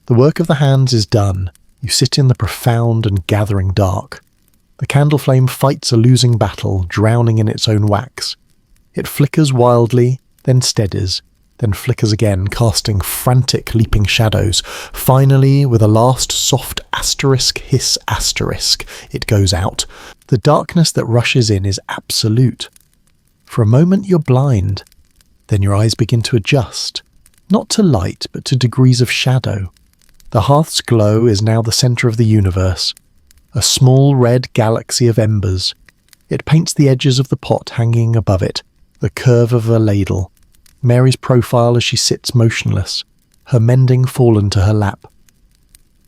The work of the hands is done. You sit in the profound and gathering dark. The candle flame fights a losing battle, drowning in its own wax. It flickers wildly, then steadies, then flickers again, casting frantic leaping shadows. Finally, with a last soft asterisk hiss asterisk, it goes out. The darkness that rushes in is absolute. For a moment you're blind. Then your eyes begin to adjust, not to light, but to degrees of shadow. The hearth's glow is now the centre of the universe, a small red galaxy of embers. It paints the edges of the pot hanging above it, the curve of a ladle, Mary's profile as she sits motionless, her mending fallen to her lap.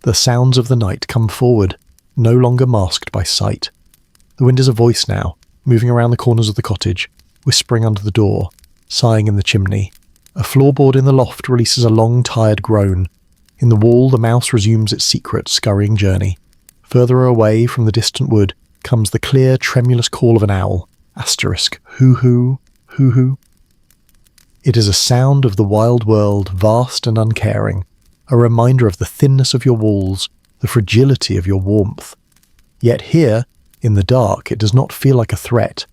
The sounds of the night come forward, no longer masked by sight. The wind is a voice now, moving around the corners of the cottage, whispering under the door, sighing in the chimney. A floorboard in the loft releases a long, tired groan. In the wall, the mouse resumes its secret, scurrying journey. Further away from the distant wood comes the clear, tremulous call of an owl. Asterisk, hoo-hoo, hoo-hoo. It is a sound of the wild world, vast and uncaring, a reminder of the thinness of your walls, the fragility of your warmth. Yet here, in the dark, it does not feel like a threat.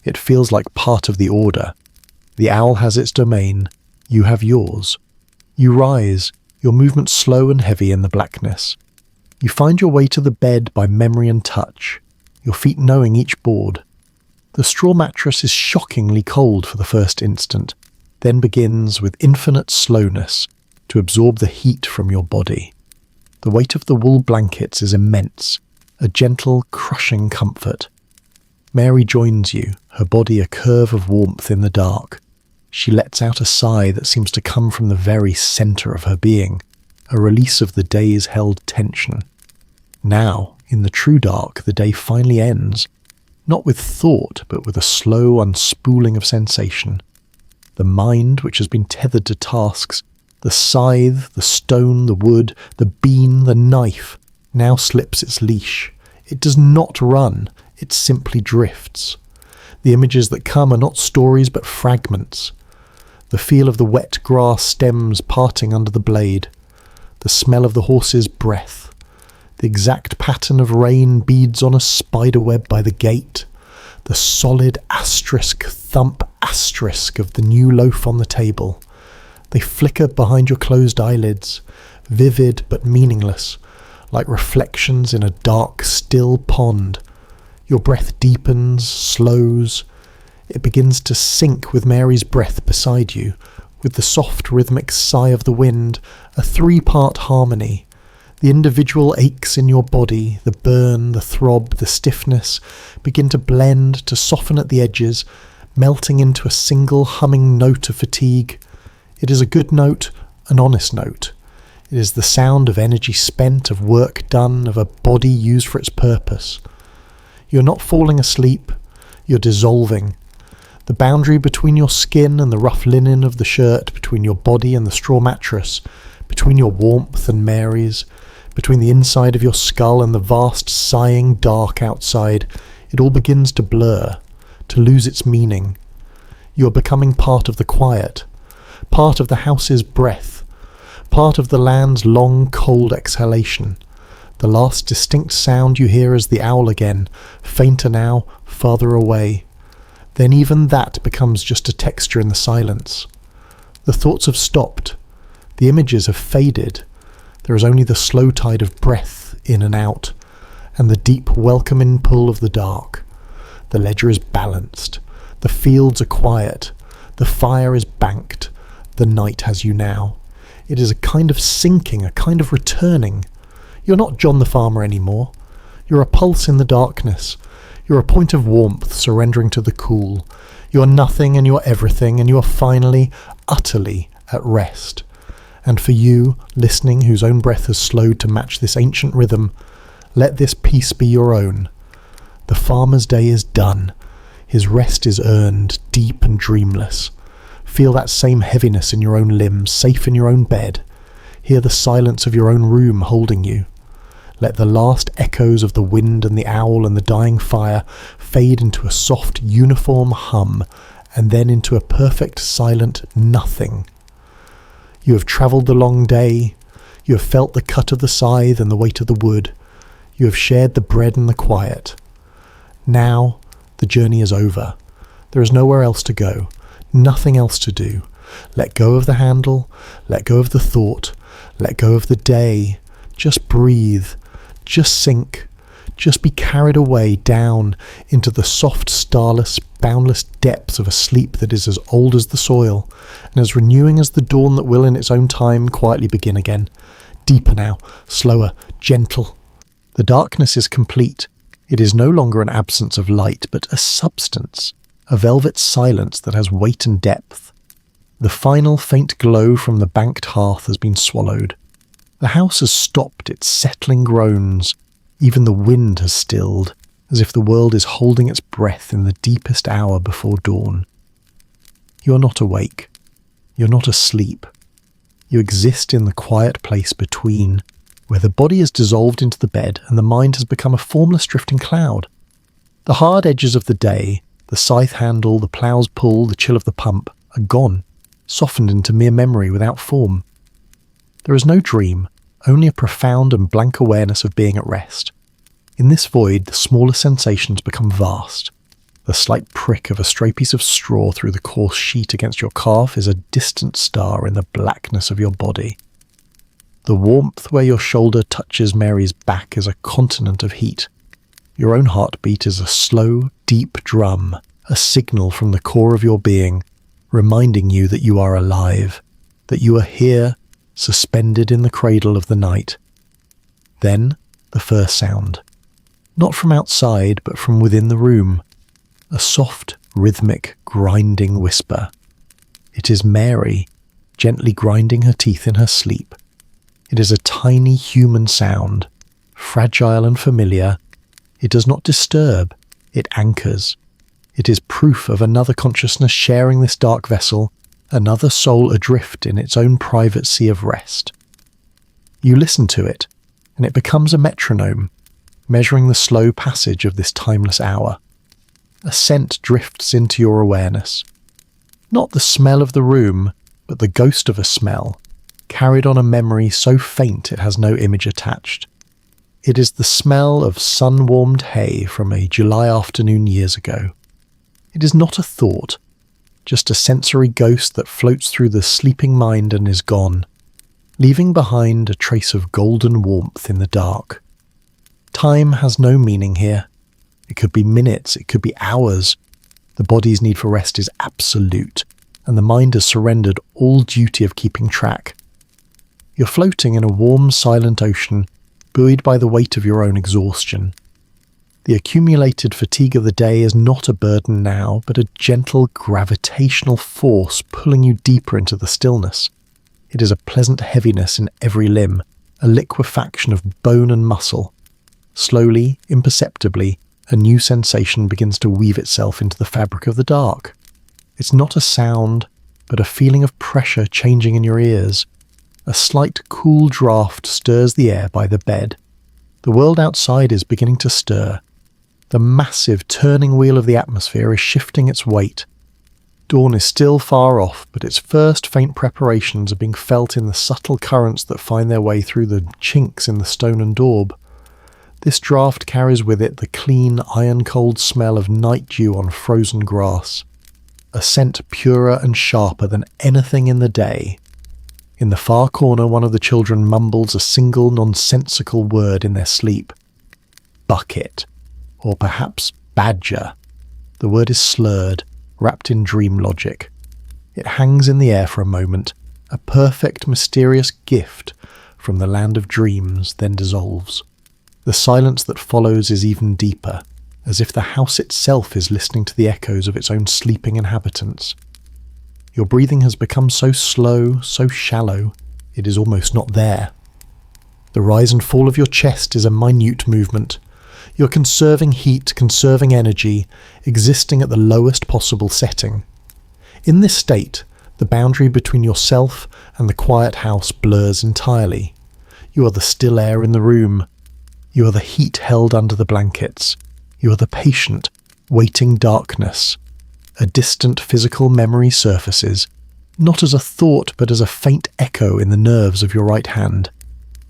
It feels like part of the order. The owl has its domain. You have yours. You rise, your movements slow and heavy in the blackness. You find your way to the bed by memory and touch, your feet knowing each board. The straw mattress is shockingly cold for the first instant, then begins with infinite slowness to absorb the heat from your body. The weight of the wool blankets is immense, a gentle, crushing comfort. Mary joins you, her body a curve of warmth in the dark. She lets out a sigh that seems to come from the very centre of her being, a release of the day's held tension. Now, in the true dark, the day finally ends, not with thought, but with a slow unspooling of sensation. The mind, which has been tethered to tasks, the scythe, the stone, the wood, the beam, the knife, now slips its leash. It does not run, it simply drifts. The images that come are not stories but fragments. The feel of the wet grass stems parting under the blade, the smell of the horse's breath, the exact pattern of rain beads on a spiderweb by the gate, the solid asterisk thump asterisk of the new loaf on the table. They flicker behind your closed eyelids, vivid but meaningless, like reflections in a dark, still pond. Your breath deepens, slows. It begins to sync with Mary's breath beside you, with the soft rhythmic sigh of the wind, a three-part harmony. The individual aches in your body, the burn, the throb, the stiffness, begin to blend, to soften at the edges, melting into a single humming note of fatigue. It is a good note, an honest note. It is the sound of energy spent, of work done, of a body used for its purpose. You're not falling asleep, you're dissolving. The boundary between your skin and the rough linen of the shirt, between your body and the straw mattress, between your warmth and Mary's, between the inside of your skull and the vast sighing dark outside, it all begins to blur, to lose its meaning. You are becoming part of the quiet, part of the house's breath, part of the land's long, cold exhalation. The last distinct sound you hear is the owl again, fainter now, farther away. Then even that becomes just a texture in the silence. The thoughts have stopped. The images have faded. There is only the slow tide of breath in and out, and the deep welcoming pull of the dark. The ledger is balanced. The fields are quiet. The fire is banked. The night has you now. It is a kind of sinking, a kind of returning. You're not John the Farmer anymore. You're a pulse in the darkness. You're a point of warmth surrendering to the cool. You're nothing and you're everything, and you are finally, utterly at rest. And for you, listening, whose own breath has slowed to match this ancient rhythm, let this peace be your own. The farmer's day is done. His rest is earned, deep and dreamless. Feel that same heaviness in your own limbs, safe in your own bed. Hear the silence of your own room holding you. Let the last echoes of the wind and the owl and the dying fire fade into a soft, uniform hum, and then into a perfect, silent nothing. You have travelled the long day. You have felt the cut of the scythe and the weight of the wood. You have shared the bread and the quiet. Now the journey is over. There is nowhere else to go, nothing else to do. Let go of the handle, let go of the thought, let go of the day. Just breathe, just sink, just be carried away down into the soft, starless, boundless depths of a sleep that is as old as the soil, and as renewing as the dawn that will in its own time quietly begin again. Deeper now, slower, gentle. The darkness is complete. It is no longer an absence of light, but a substance, a velvet silence that has weight and depth. The final faint glow from the banked hearth has been swallowed. The house has stopped its settling groans. Even the wind has stilled, as if the world is holding its breath in the deepest hour before dawn. You are not awake. You're not asleep. You exist in the quiet place between, where the body is dissolved into the bed and the mind has become a formless drifting cloud. The hard edges of the day, the scythe handle, the plough's pull, the chill of the pump, are gone, softened into mere memory without form. There is no dream, only a profound and blank awareness of being at rest. In this void, the smaller sensations become vast. The slight prick of a stray piece of straw through the coarse sheet against your calf is a distant star in the blackness of your body. The warmth where your shoulder touches Mary's back is a continent of heat. Your own heartbeat is a slow, deep drum, a signal from the core of your being, reminding you that you are alive, that you are here, suspended in the cradle of the night. Then, the first sound. Not from outside, but from within the room. A soft, rhythmic, grinding whisper. It is Mary, gently grinding her teeth in her sleep. It is a tiny human sound, fragile and familiar. It does not disturb, it anchors. It is proof of another consciousness sharing this dark vessel, another soul adrift in its own private sea of rest. You listen to it, and it becomes a metronome, measuring the slow passage of this timeless hour. A scent drifts into your awareness. Not the smell of the room, but the ghost of a smell, carried on a memory so faint it has no image attached. It is the smell of sun-warmed hay from a July afternoon years ago. It is not a thought, just a sensory ghost that floats through the sleeping mind and is gone, leaving behind a trace of golden warmth in the dark. Time has no meaning here. It could be minutes, it could be hours. The body's need for rest is absolute, and the mind has surrendered all duty of keeping track. You're floating in a warm, silent ocean, buoyed by the weight of your own exhaustion. The accumulated fatigue of the day is not a burden now, but a gentle gravitational force pulling you deeper into the stillness. It is a pleasant heaviness in every limb, a liquefaction of bone and muscle. Slowly, imperceptibly, a new sensation begins to weave itself into the fabric of the dark. It's not a sound, but a feeling of pressure changing in your ears. A slight cool draught stirs the air by the bed. The world outside is beginning to stir. The massive turning wheel of the atmosphere is shifting its weight. Dawn is still far off, but its first faint preparations are being felt in the subtle currents that find their way through the chinks in the stone and daub. This draught carries with it the clean, iron-cold smell of night dew on frozen grass, a scent purer and sharper than anything in the day. In the far corner, one of the children mumbles a single nonsensical word in their sleep. Bucket, or perhaps badger. The word is slurred, wrapped in dream logic. It hangs in the air for a moment, a perfect, mysterious gift from the land of dreams, then dissolves. The silence that follows is even deeper, as if the house itself is listening to the echoes of its own sleeping inhabitants. Your breathing has become so slow, so shallow, it is almost not there. The rise and fall of your chest is a minute movement. You're conserving heat, conserving energy, existing at the lowest possible setting. In this state, the boundary between yourself and the quiet house blurs entirely. You are the still air in the room. You are the heat held under the blankets. You are the patient, waiting darkness. A distant physical memory surfaces, not as a thought but as a faint echo in the nerves of your right hand.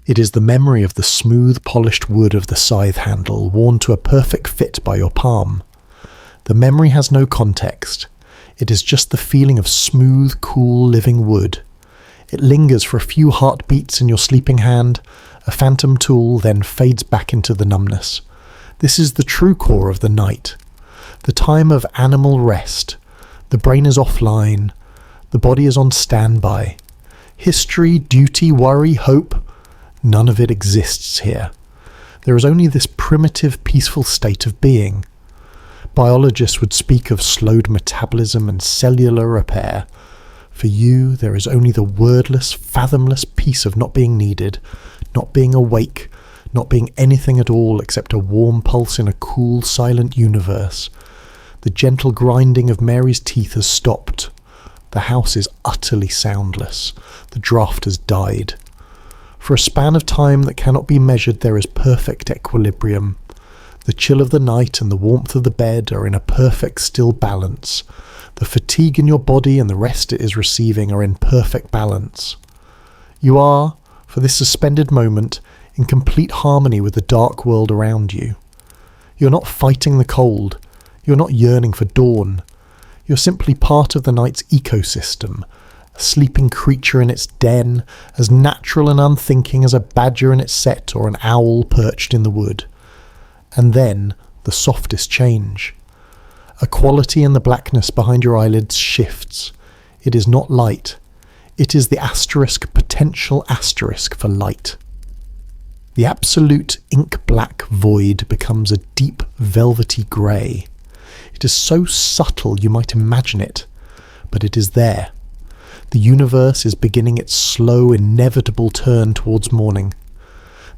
It is the memory of the smooth, polished wood of the scythe handle worn to a perfect fit by your palm. The memory has no context. It is just the feeling of smooth, cool, living wood. It lingers for a few heartbeats in your sleeping hand, a phantom tool, then fades back into the numbness. This is the true core of the night. The time of animal rest. The brain is offline. The body is on standby. History, duty, worry, hope, none of it exists here. There is only this primitive, peaceful state of being. Biologists would speak of slowed metabolism and cellular repair. For you, there is only the wordless, fathomless peace of not being needed, not being awake, not being anything at all except a warm pulse in a cool, silent universe. The gentle grinding of Mary's teeth has stopped. The house is utterly soundless. The draught has died. For a span of time that cannot be measured, there is perfect equilibrium. The chill of the night and the warmth of the bed are in a perfect still balance. The fatigue in your body and the rest it is receiving are in perfect balance. You are, for this suspended moment, in complete harmony with the dark world around you. You're not fighting the cold. You're not yearning for dawn. You're simply part of the night's ecosystem, a sleeping creature in its den, as natural and unthinking as a badger in its set or an owl perched in the wood. And then the softest change. A quality in the blackness behind your eyelids shifts. It is not light. It is the asterisk, potential asterisk for light. The absolute ink-black void becomes a deep velvety grey. It is so subtle you might imagine it, but it is there. The universe is beginning its slow, inevitable turn towards morning.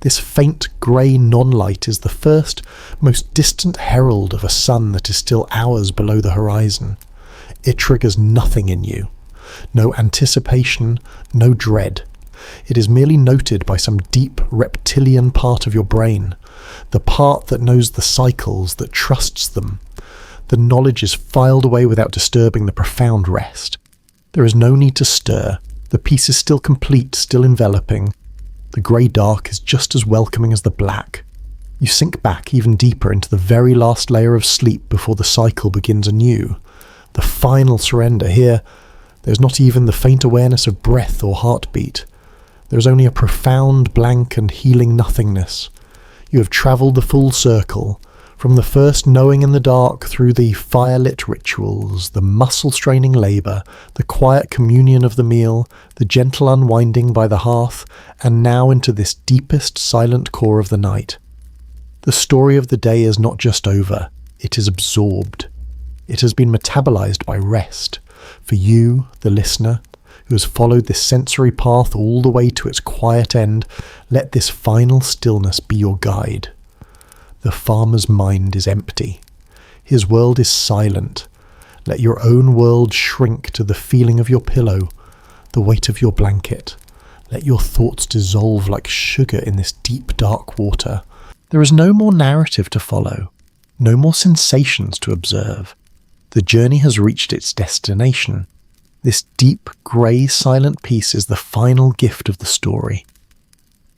This faint grey non-light is the first, most distant herald of a sun that is still hours below the horizon. It triggers nothing in you. No anticipation, no dread. It is merely noted by some deep reptilian part of your brain, the part that knows the cycles, that trusts them. The knowledge is filed away without disturbing the profound rest. There is no need to stir. The peace is still complete, still enveloping. The grey dark is just as welcoming as the black. You sink back even deeper into the very last layer of sleep before the cycle begins anew. The final surrender. Here, there's not even the faint awareness of breath or heartbeat. There's only a profound, blank and healing nothingness. You have travelled the full circle, from the first knowing in the dark through the firelit rituals, the muscle-straining labour, the quiet communion of the meal, the gentle unwinding by the hearth, and now into this deepest silent core of the night. The story of the day is not just over, it is absorbed. It has been metabolized by rest. For you, the listener, who has followed this sensory path all the way to its quiet end, let this final stillness be your guide. The farmer's mind is empty. His world is silent. Let your own world shrink to the feeling of your pillow, the weight of your blanket. Let your thoughts dissolve like sugar in this deep, dark water. There is no more narrative to follow, no more sensations to observe. The journey has reached its destination. This deep, grey, silent peace is the final gift of the story.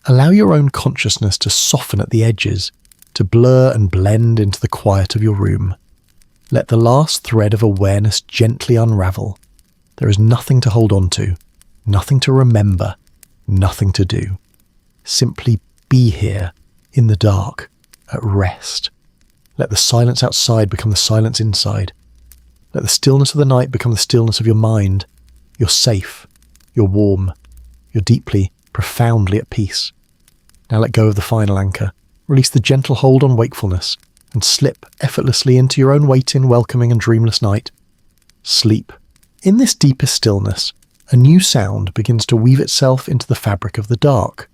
Allow your own consciousness to soften at the edges, to blur and blend into the quiet of your room. Let the last thread of awareness gently unravel. There is nothing to hold on to, nothing to remember, nothing to do. Simply be here, in the dark, at rest. Let the silence outside become the silence inside. Let the stillness of the night become the stillness of your mind. You're safe, you're warm, you're deeply, profoundly at peace. Now let go of the final anchor. Release the gentle hold on wakefulness and slip effortlessly into your own waiting, welcoming and dreamless night. Sleep. In this deepest stillness, a new sound begins to weave itself into the fabric of the dark.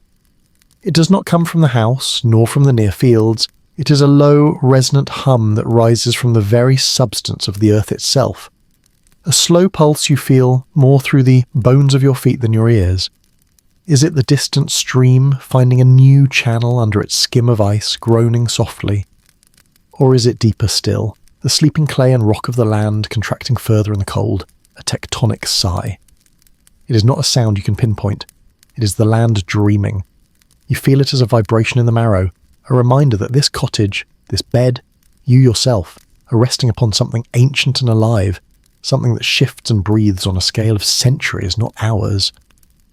It does not come from the house, nor from the near fields. It is a low, resonant hum that rises from the very substance of the earth itself. A slow pulse you feel more through the bones of your feet than your ears. Is it the distant stream finding a new channel under its skim of ice, groaning softly? Or is it deeper still, the sleeping clay and rock of the land contracting further in the cold, a tectonic sigh? It is not a sound you can pinpoint. It is the land dreaming. You feel it as a vibration in the marrow, a reminder that this cottage, this bed, you yourself, are resting upon something ancient and alive, something that shifts and breathes on a scale of centuries, not hours.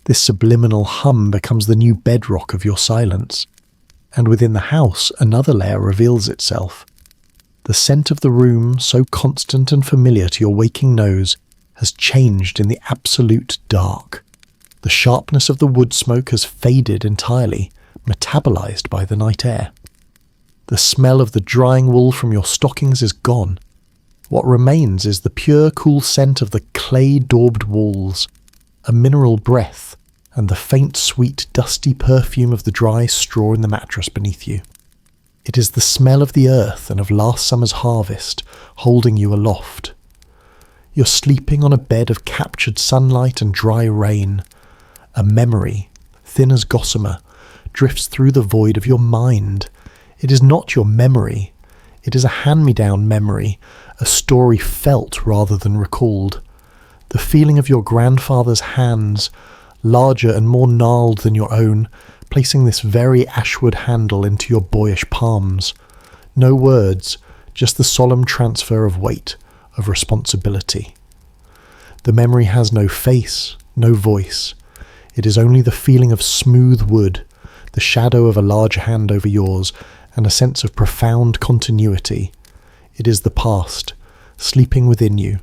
This subliminal hum becomes the new bedrock of your silence. And within the house, another layer reveals itself. The scent of the room, so constant and familiar to your waking nose, has changed in the absolute dark. The sharpness of the wood smoke has faded entirely, metabolized by the night air. The smell of the drying wool from your stockings is gone. What remains is the pure, cool scent of the clay-daubed walls, a mineral breath, and the faint, sweet, dusty perfume of the dry straw in the mattress beneath you. It is the smell of the earth and of last summer's harvest holding you aloft. You're sleeping on a bed of captured sunlight and dry rain. A memory, thin as gossamer, drifts through the void of your mind. It is not your memory. It is a hand-me-down memory, a story felt rather than recalled. The feeling of your grandfather's hands, larger and more gnarled than your own, placing this very ashwood handle into your boyish palms. No words, just the solemn transfer of weight, of responsibility. The memory has no face, no voice. It is only the feeling of smooth wood, the shadow of a large hand over yours, and a sense of profound continuity. It is the past, sleeping within you.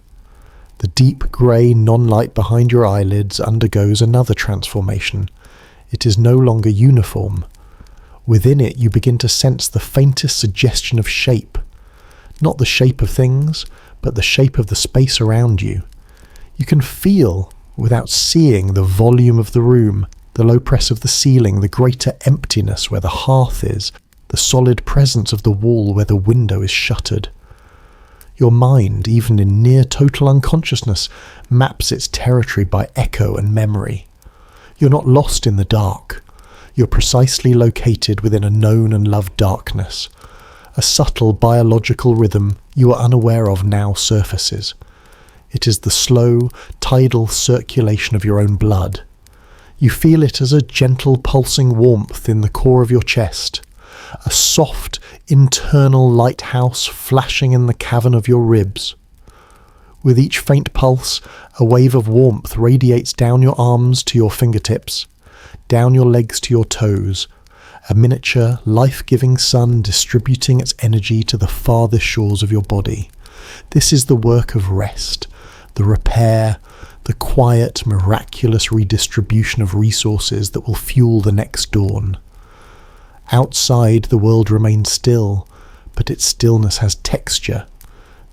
The deep grey non-light behind your eyelids undergoes another transformation. It is no longer uniform. Within it you begin to sense the faintest suggestion of shape. Not the shape of things, but the shape of the space around you. You can feel, without seeing, the volume of the room, the low press of the ceiling, the greater emptiness where the hearth is, the solid presence of the wall where the window is shuttered. Your mind, even in near total unconsciousness, maps its territory by echo and memory. You're not lost in the dark. You're precisely located within a known and loved darkness. A subtle biological rhythm you are unaware of now surfaces. It is the slow, tidal circulation of your own blood. You feel it as a gentle pulsing warmth in the core of your chest, a soft, internal lighthouse flashing in the cavern of your ribs. With each faint pulse, a wave of warmth radiates down your arms to your fingertips, down your legs to your toes, a miniature, life-giving sun distributing its energy to the farthest shores of your body. This is the work of rest, the repair, the quiet, miraculous redistribution of resources that will fuel the next dawn. Outside, the world remains still, but its stillness has texture.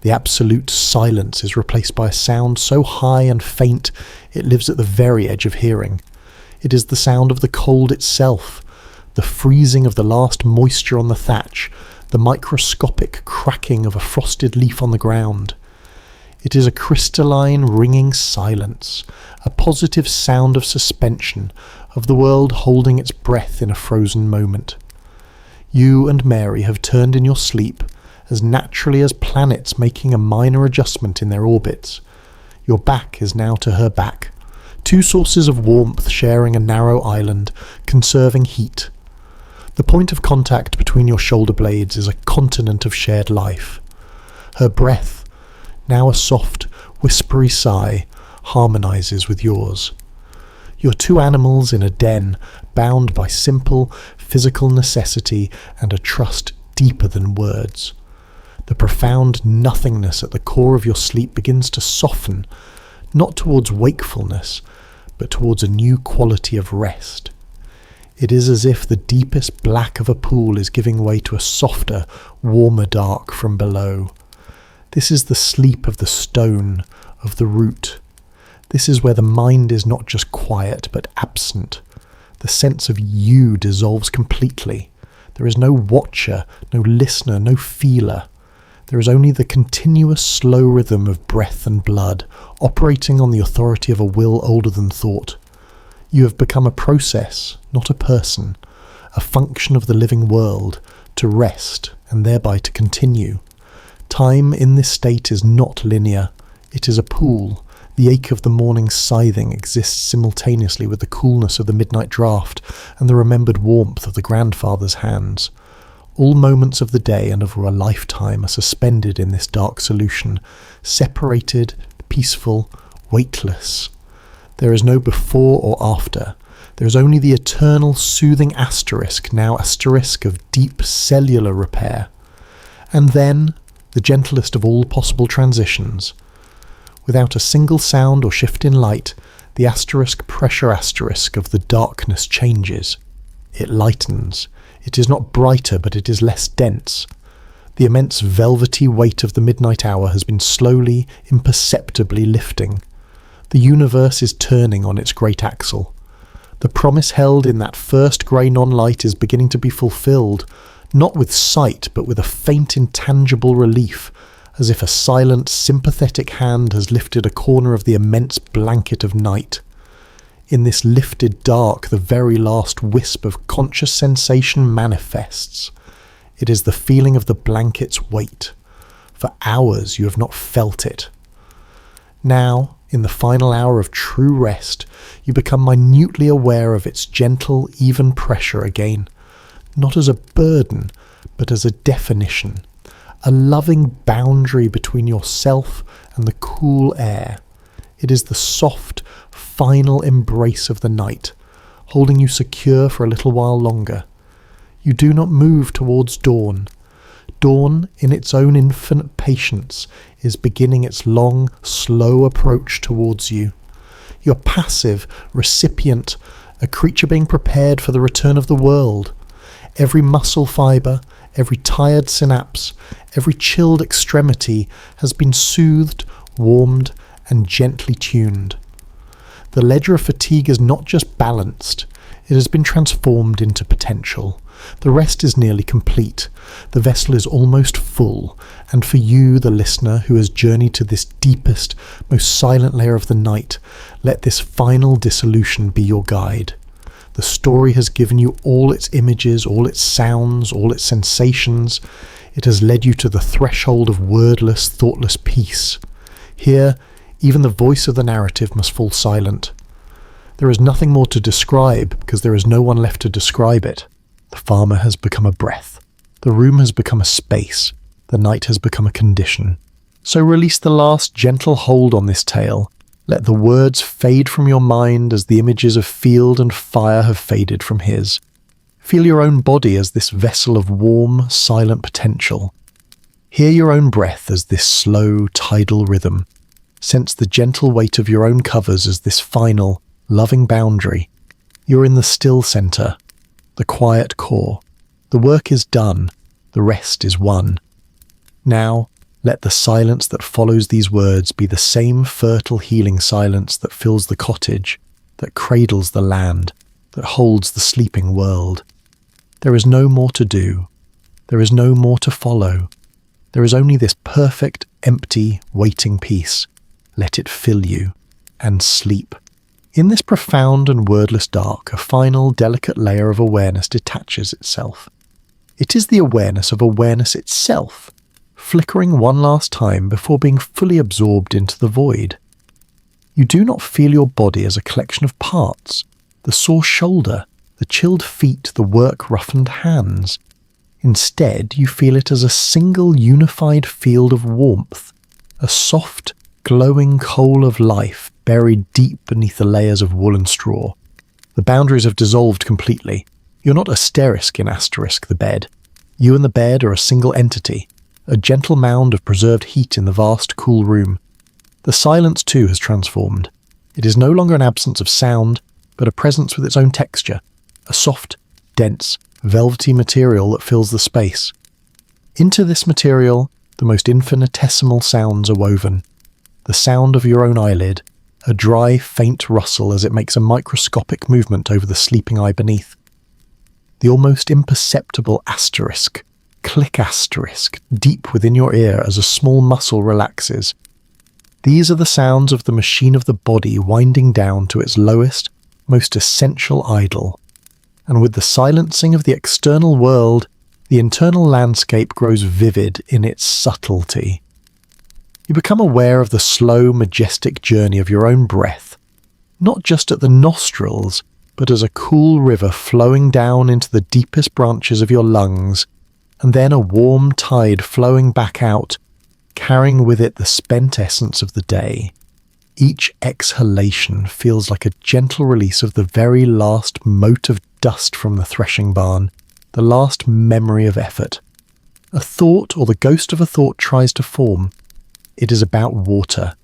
The absolute silence is replaced by a sound so high and faint it lives at the very edge of hearing. It is the sound of the cold itself, the freezing of the last moisture on the thatch, the microscopic cracking of a frosted leaf on the ground. It is a crystalline, ringing silence, a positive sound of suspension, of the world holding its breath in a frozen moment. You and Mary have turned in your sleep, as naturally as planets making a minor adjustment in their orbits. Your back is now to her back. Two sources of warmth sharing a narrow island, conserving heat. The point of contact between your shoulder blades is a continent of shared life. Her breath, now a soft, whispery sigh, harmonizes with yours. You're two animals in a den, bound by simple, physical necessity and a trust deeper than words. The profound nothingness at the core of your sleep begins to soften, not towards wakefulness, but towards a new quality of rest. It is as if the deepest black of a pool is giving way to a softer, warmer dark from below. This is the sleep of the stone, of the root. This is where the mind is not just quiet, but absent. The sense of you dissolves completely. There is no watcher, no listener, no feeler. There is only the continuous slow rhythm of breath and blood, operating on the authority of a will older than thought. You have become a process, not a person, a function of the living world, to rest and thereby to continue. Time in this state is not linear. It is a pool. The ache of the morning scything exists simultaneously with the coolness of the midnight draught and the remembered warmth of the grandfather's hands. All moments of the day and of a lifetime are suspended in this dark solution, separated, peaceful, weightless. There is no before or after. There is only the eternal soothing asterisk, now asterisk of deep cellular repair. And then, the gentlest of all possible transitions. Without a single sound or shift in light, the asterisk pressure asterisk of the darkness changes. It lightens. It is not brighter, but it is less dense. The immense velvety weight of the midnight hour has been slowly, imperceptibly lifting. The universe is turning on its great axle. The promise held in that first grey non-light is beginning to be fulfilled, not with sight, but with a faint intangible relief, as if a silent, sympathetic hand has lifted a corner of the immense blanket of night. In this lifted dark, the very last wisp of conscious sensation manifests. It is the feeling of the blanket's weight. For hours you have not felt it. Now, in the final hour of true rest, you become minutely aware of its gentle, even pressure again, not as a burden, but as a definition, a loving boundary between yourself and the cool air. It is the soft, final embrace of the night, holding you secure for a little while longer. You do not move towards dawn. Dawn, in its own infinite patience, is beginning its long, slow approach towards you. Your passive recipient, a creature being prepared for the return of the world. Every muscle fibre, every tired synapse, every chilled extremity has been soothed, warmed, and gently tuned. The ledger of fatigue is not just balanced, it has been transformed into potential. The rest is nearly complete. The vessel is almost full, and for you, the listener, who has journeyed to this deepest, most silent layer of the night, let this final dissolution be your guide. The story has given you all its images, all its sounds, all its sensations. It has led you to the threshold of wordless, thoughtless peace. Here, even the voice of the narrative must fall silent. There is nothing more to describe, because there is no one left to describe it. The farmer has become a breath. The room has become a space. The night has become a condition. So release the last gentle hold on this tale. Let the words fade from your mind as the images of field and fire have faded from his. Feel your own body as this vessel of warm, silent potential. Hear your own breath as this slow, tidal rhythm. Sense the gentle weight of your own covers as this final, loving boundary. You're in the still centre, the quiet core. The work is done. The rest is won. Now, let the silence that follows these words be the same fertile healing silence that fills the cottage, that cradles the land, that holds the sleeping world. There is no more to do. There is no more to follow. There is only this perfect, empty, waiting peace. Let it fill you, and sleep. In this profound and wordless dark, a final, delicate layer of awareness detaches itself. It is the awareness of awareness itself. flickering one last time before being fully absorbed into the void. You do not feel your body as a collection of parts, the sore shoulder, the chilled feet, the work-roughened hands. Instead, you feel it as a single unified field of warmth, a soft, glowing coal of life buried deep beneath the layers of wool and straw. The boundaries have dissolved completely. You're not asterisk in asterisk the bed. You and the bed are a single entity, a gentle mound of preserved heat in the vast, cool room. The silence, too, has transformed. It is no longer an absence of sound, but a presence with its own texture, a soft, dense, velvety material that fills the space. Into this material, the most infinitesimal sounds are woven. The sound of your own eyelid, a dry, faint rustle as it makes a microscopic movement over the sleeping eye beneath. The almost imperceptible asterisk, click asterisk, deep within your ear as a small muscle relaxes. These are the sounds of the machine of the body winding down to its lowest, most essential idle. And with the silencing of the external world, the internal landscape grows vivid in its subtlety. You become aware of the slow, majestic journey of your own breath, not just at the nostrils, but as a cool river flowing down into the deepest branches of your lungs, and then a warm tide flowing back out, carrying with it the spent essence of the day. Each exhalation feels like a gentle release of the very last mote of dust from the threshing barn, the last memory of effort. A thought or the ghost of a thought tries to form. It is about water,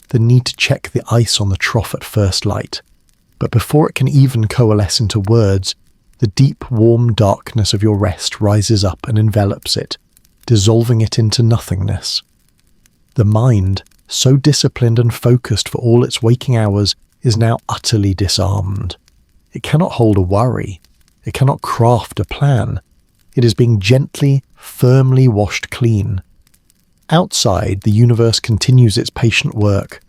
the need to check the ice on the trough at first light. But before it can even coalesce into words, the deep, warm darkness of your rest rises up and envelops it, dissolving it into nothingness. The mind, so disciplined and focused for all its waking hours, is now utterly disarmed. It cannot hold a worry. It cannot craft a plan. It is being gently, firmly washed clean. Outside, the universe continues its patient work.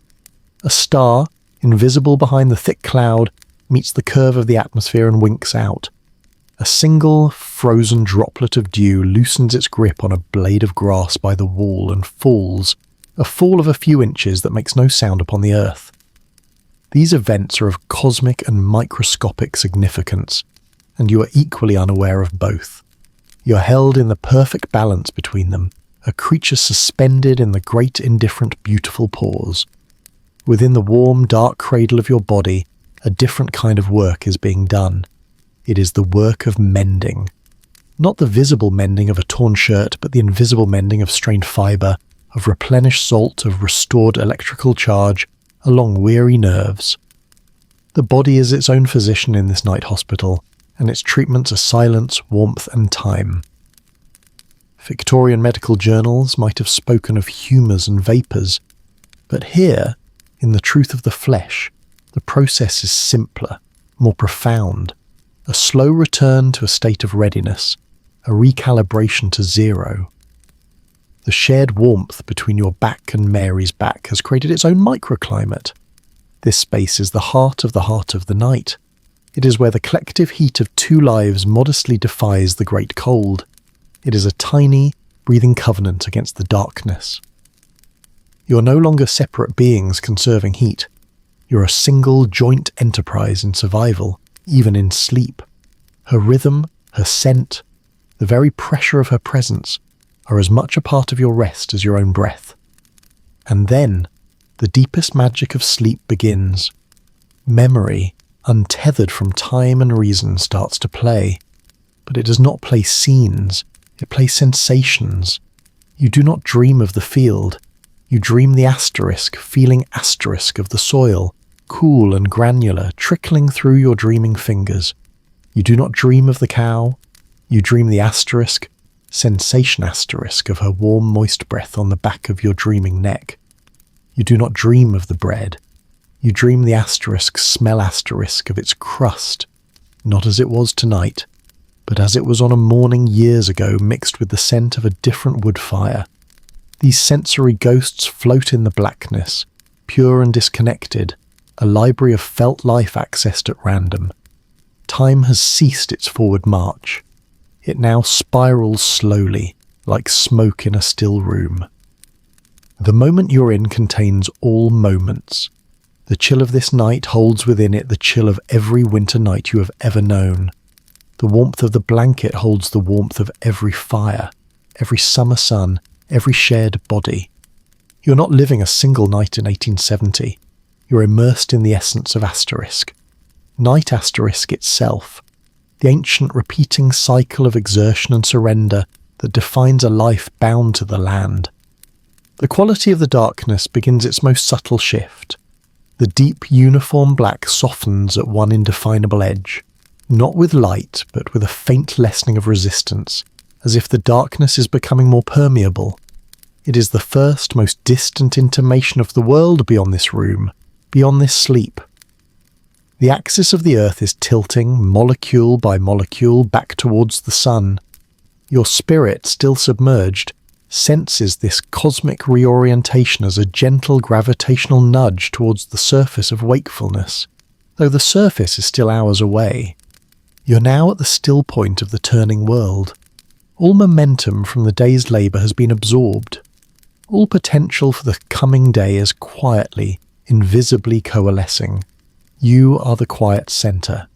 A star, invisible behind the thick cloud, meets the curve of the atmosphere and winks out. A single, frozen droplet of dew loosens its grip on a blade of grass by the wall and falls, a fall of a few inches that makes no sound upon the earth. These events are of cosmic and microscopic significance, and you are equally unaware of both. You are held in the perfect balance between them, a creature suspended in the great indifferent beautiful pause. Within the warm, dark cradle of your body, a different kind of work is being done. It is the work of mending. Not the visible mending of a torn shirt, but the invisible mending of strained fibre, of replenished salt, of restored electrical charge along weary nerves. The body is its own physician in this night hospital, and its treatments are silence, warmth, and time. Victorian medical journals might have spoken of humours and vapours, but here, in the truth of the flesh, the process is simpler, more profound, a slow return to a state of readiness, a recalibration to zero. The shared warmth between your back and Mary's back has created its own microclimate. This space is the heart of the night. It is where the collective heat of two lives modestly defies the great cold. It is a tiny, breathing covenant against the darkness. You are no longer separate beings conserving heat. You are a single joint enterprise in survival, even in sleep. Her rhythm, her scent, the very pressure of her presence are as much a part of your rest as your own breath. And then, the deepest magic of sleep begins. Memory, untethered from time and reason, starts to play. But it does not play scenes, it plays sensations. You do not dream of the field. You dream the asterisk, feeling asterisk of the soil, cool and granular, trickling through your dreaming fingers. You do not dream of the cow. You dream the asterisk, sensation asterisk of her warm, moist breath on the back of your dreaming neck. You do not dream of the bread. You dream the asterisk, smell asterisk of its crust, not as it was tonight, but as it was on a morning years ago, mixed with the scent of a different wood fire. These sensory ghosts float in the blackness, pure and disconnected, a library of felt life accessed at random. Time has ceased its forward march. It now spirals slowly, like smoke in a still room. The moment you're in contains all moments. The chill of this night holds within it the chill of every winter night you have ever known. The warmth of the blanket holds the warmth of every fire, every summer sun, every shared body. You're not living a single night in 1870. You're immersed in the essence of asterisk. Night asterisk itself, the ancient repeating cycle of exertion and surrender that defines a life bound to the land. The quality of the darkness begins its most subtle shift. The deep uniform black softens at one indefinable edge, not with light, but with a faint lessening of resistance, as if the darkness is becoming more permeable. It is the first, most distant intimation of the world beyond this room, beyond this sleep. The axis of the earth is tilting, molecule by molecule, back towards the sun. Your spirit, still submerged, senses this cosmic reorientation as a gentle gravitational nudge towards the surface of wakefulness, though the surface is still hours away. You're now at the still point of the turning world. All momentum from the day's labour has been absorbed. All potential for the coming day is quietly, invisibly coalescing. You are the quiet centre,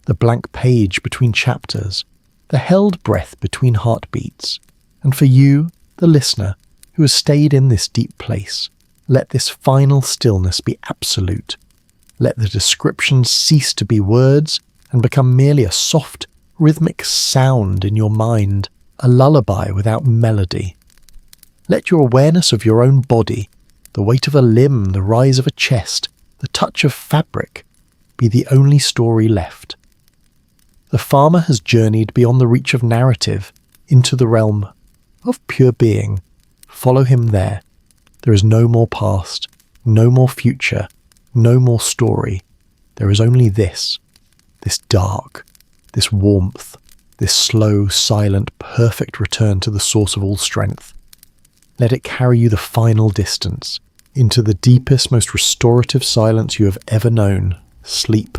the blank page between chapters, the held breath between heartbeats, and for you, the listener, who has stayed in this deep place, let this final stillness be absolute. Let the descriptions cease to be words and become merely a soft, rhythmic sound in your mind, a lullaby without melody. Let your awareness of your own body, the weight of a limb, the rise of a chest, the touch of fabric, be the only story left. The farmer has journeyed beyond the reach of narrative into the realm of pure being. Follow him there. There is no more past, no more future, no more story. There is only this dark, this warmth, this slow, silent, perfect return to the source of all strength. Let it carry you the final distance, into the deepest, most restorative silence you have ever known. Sleep.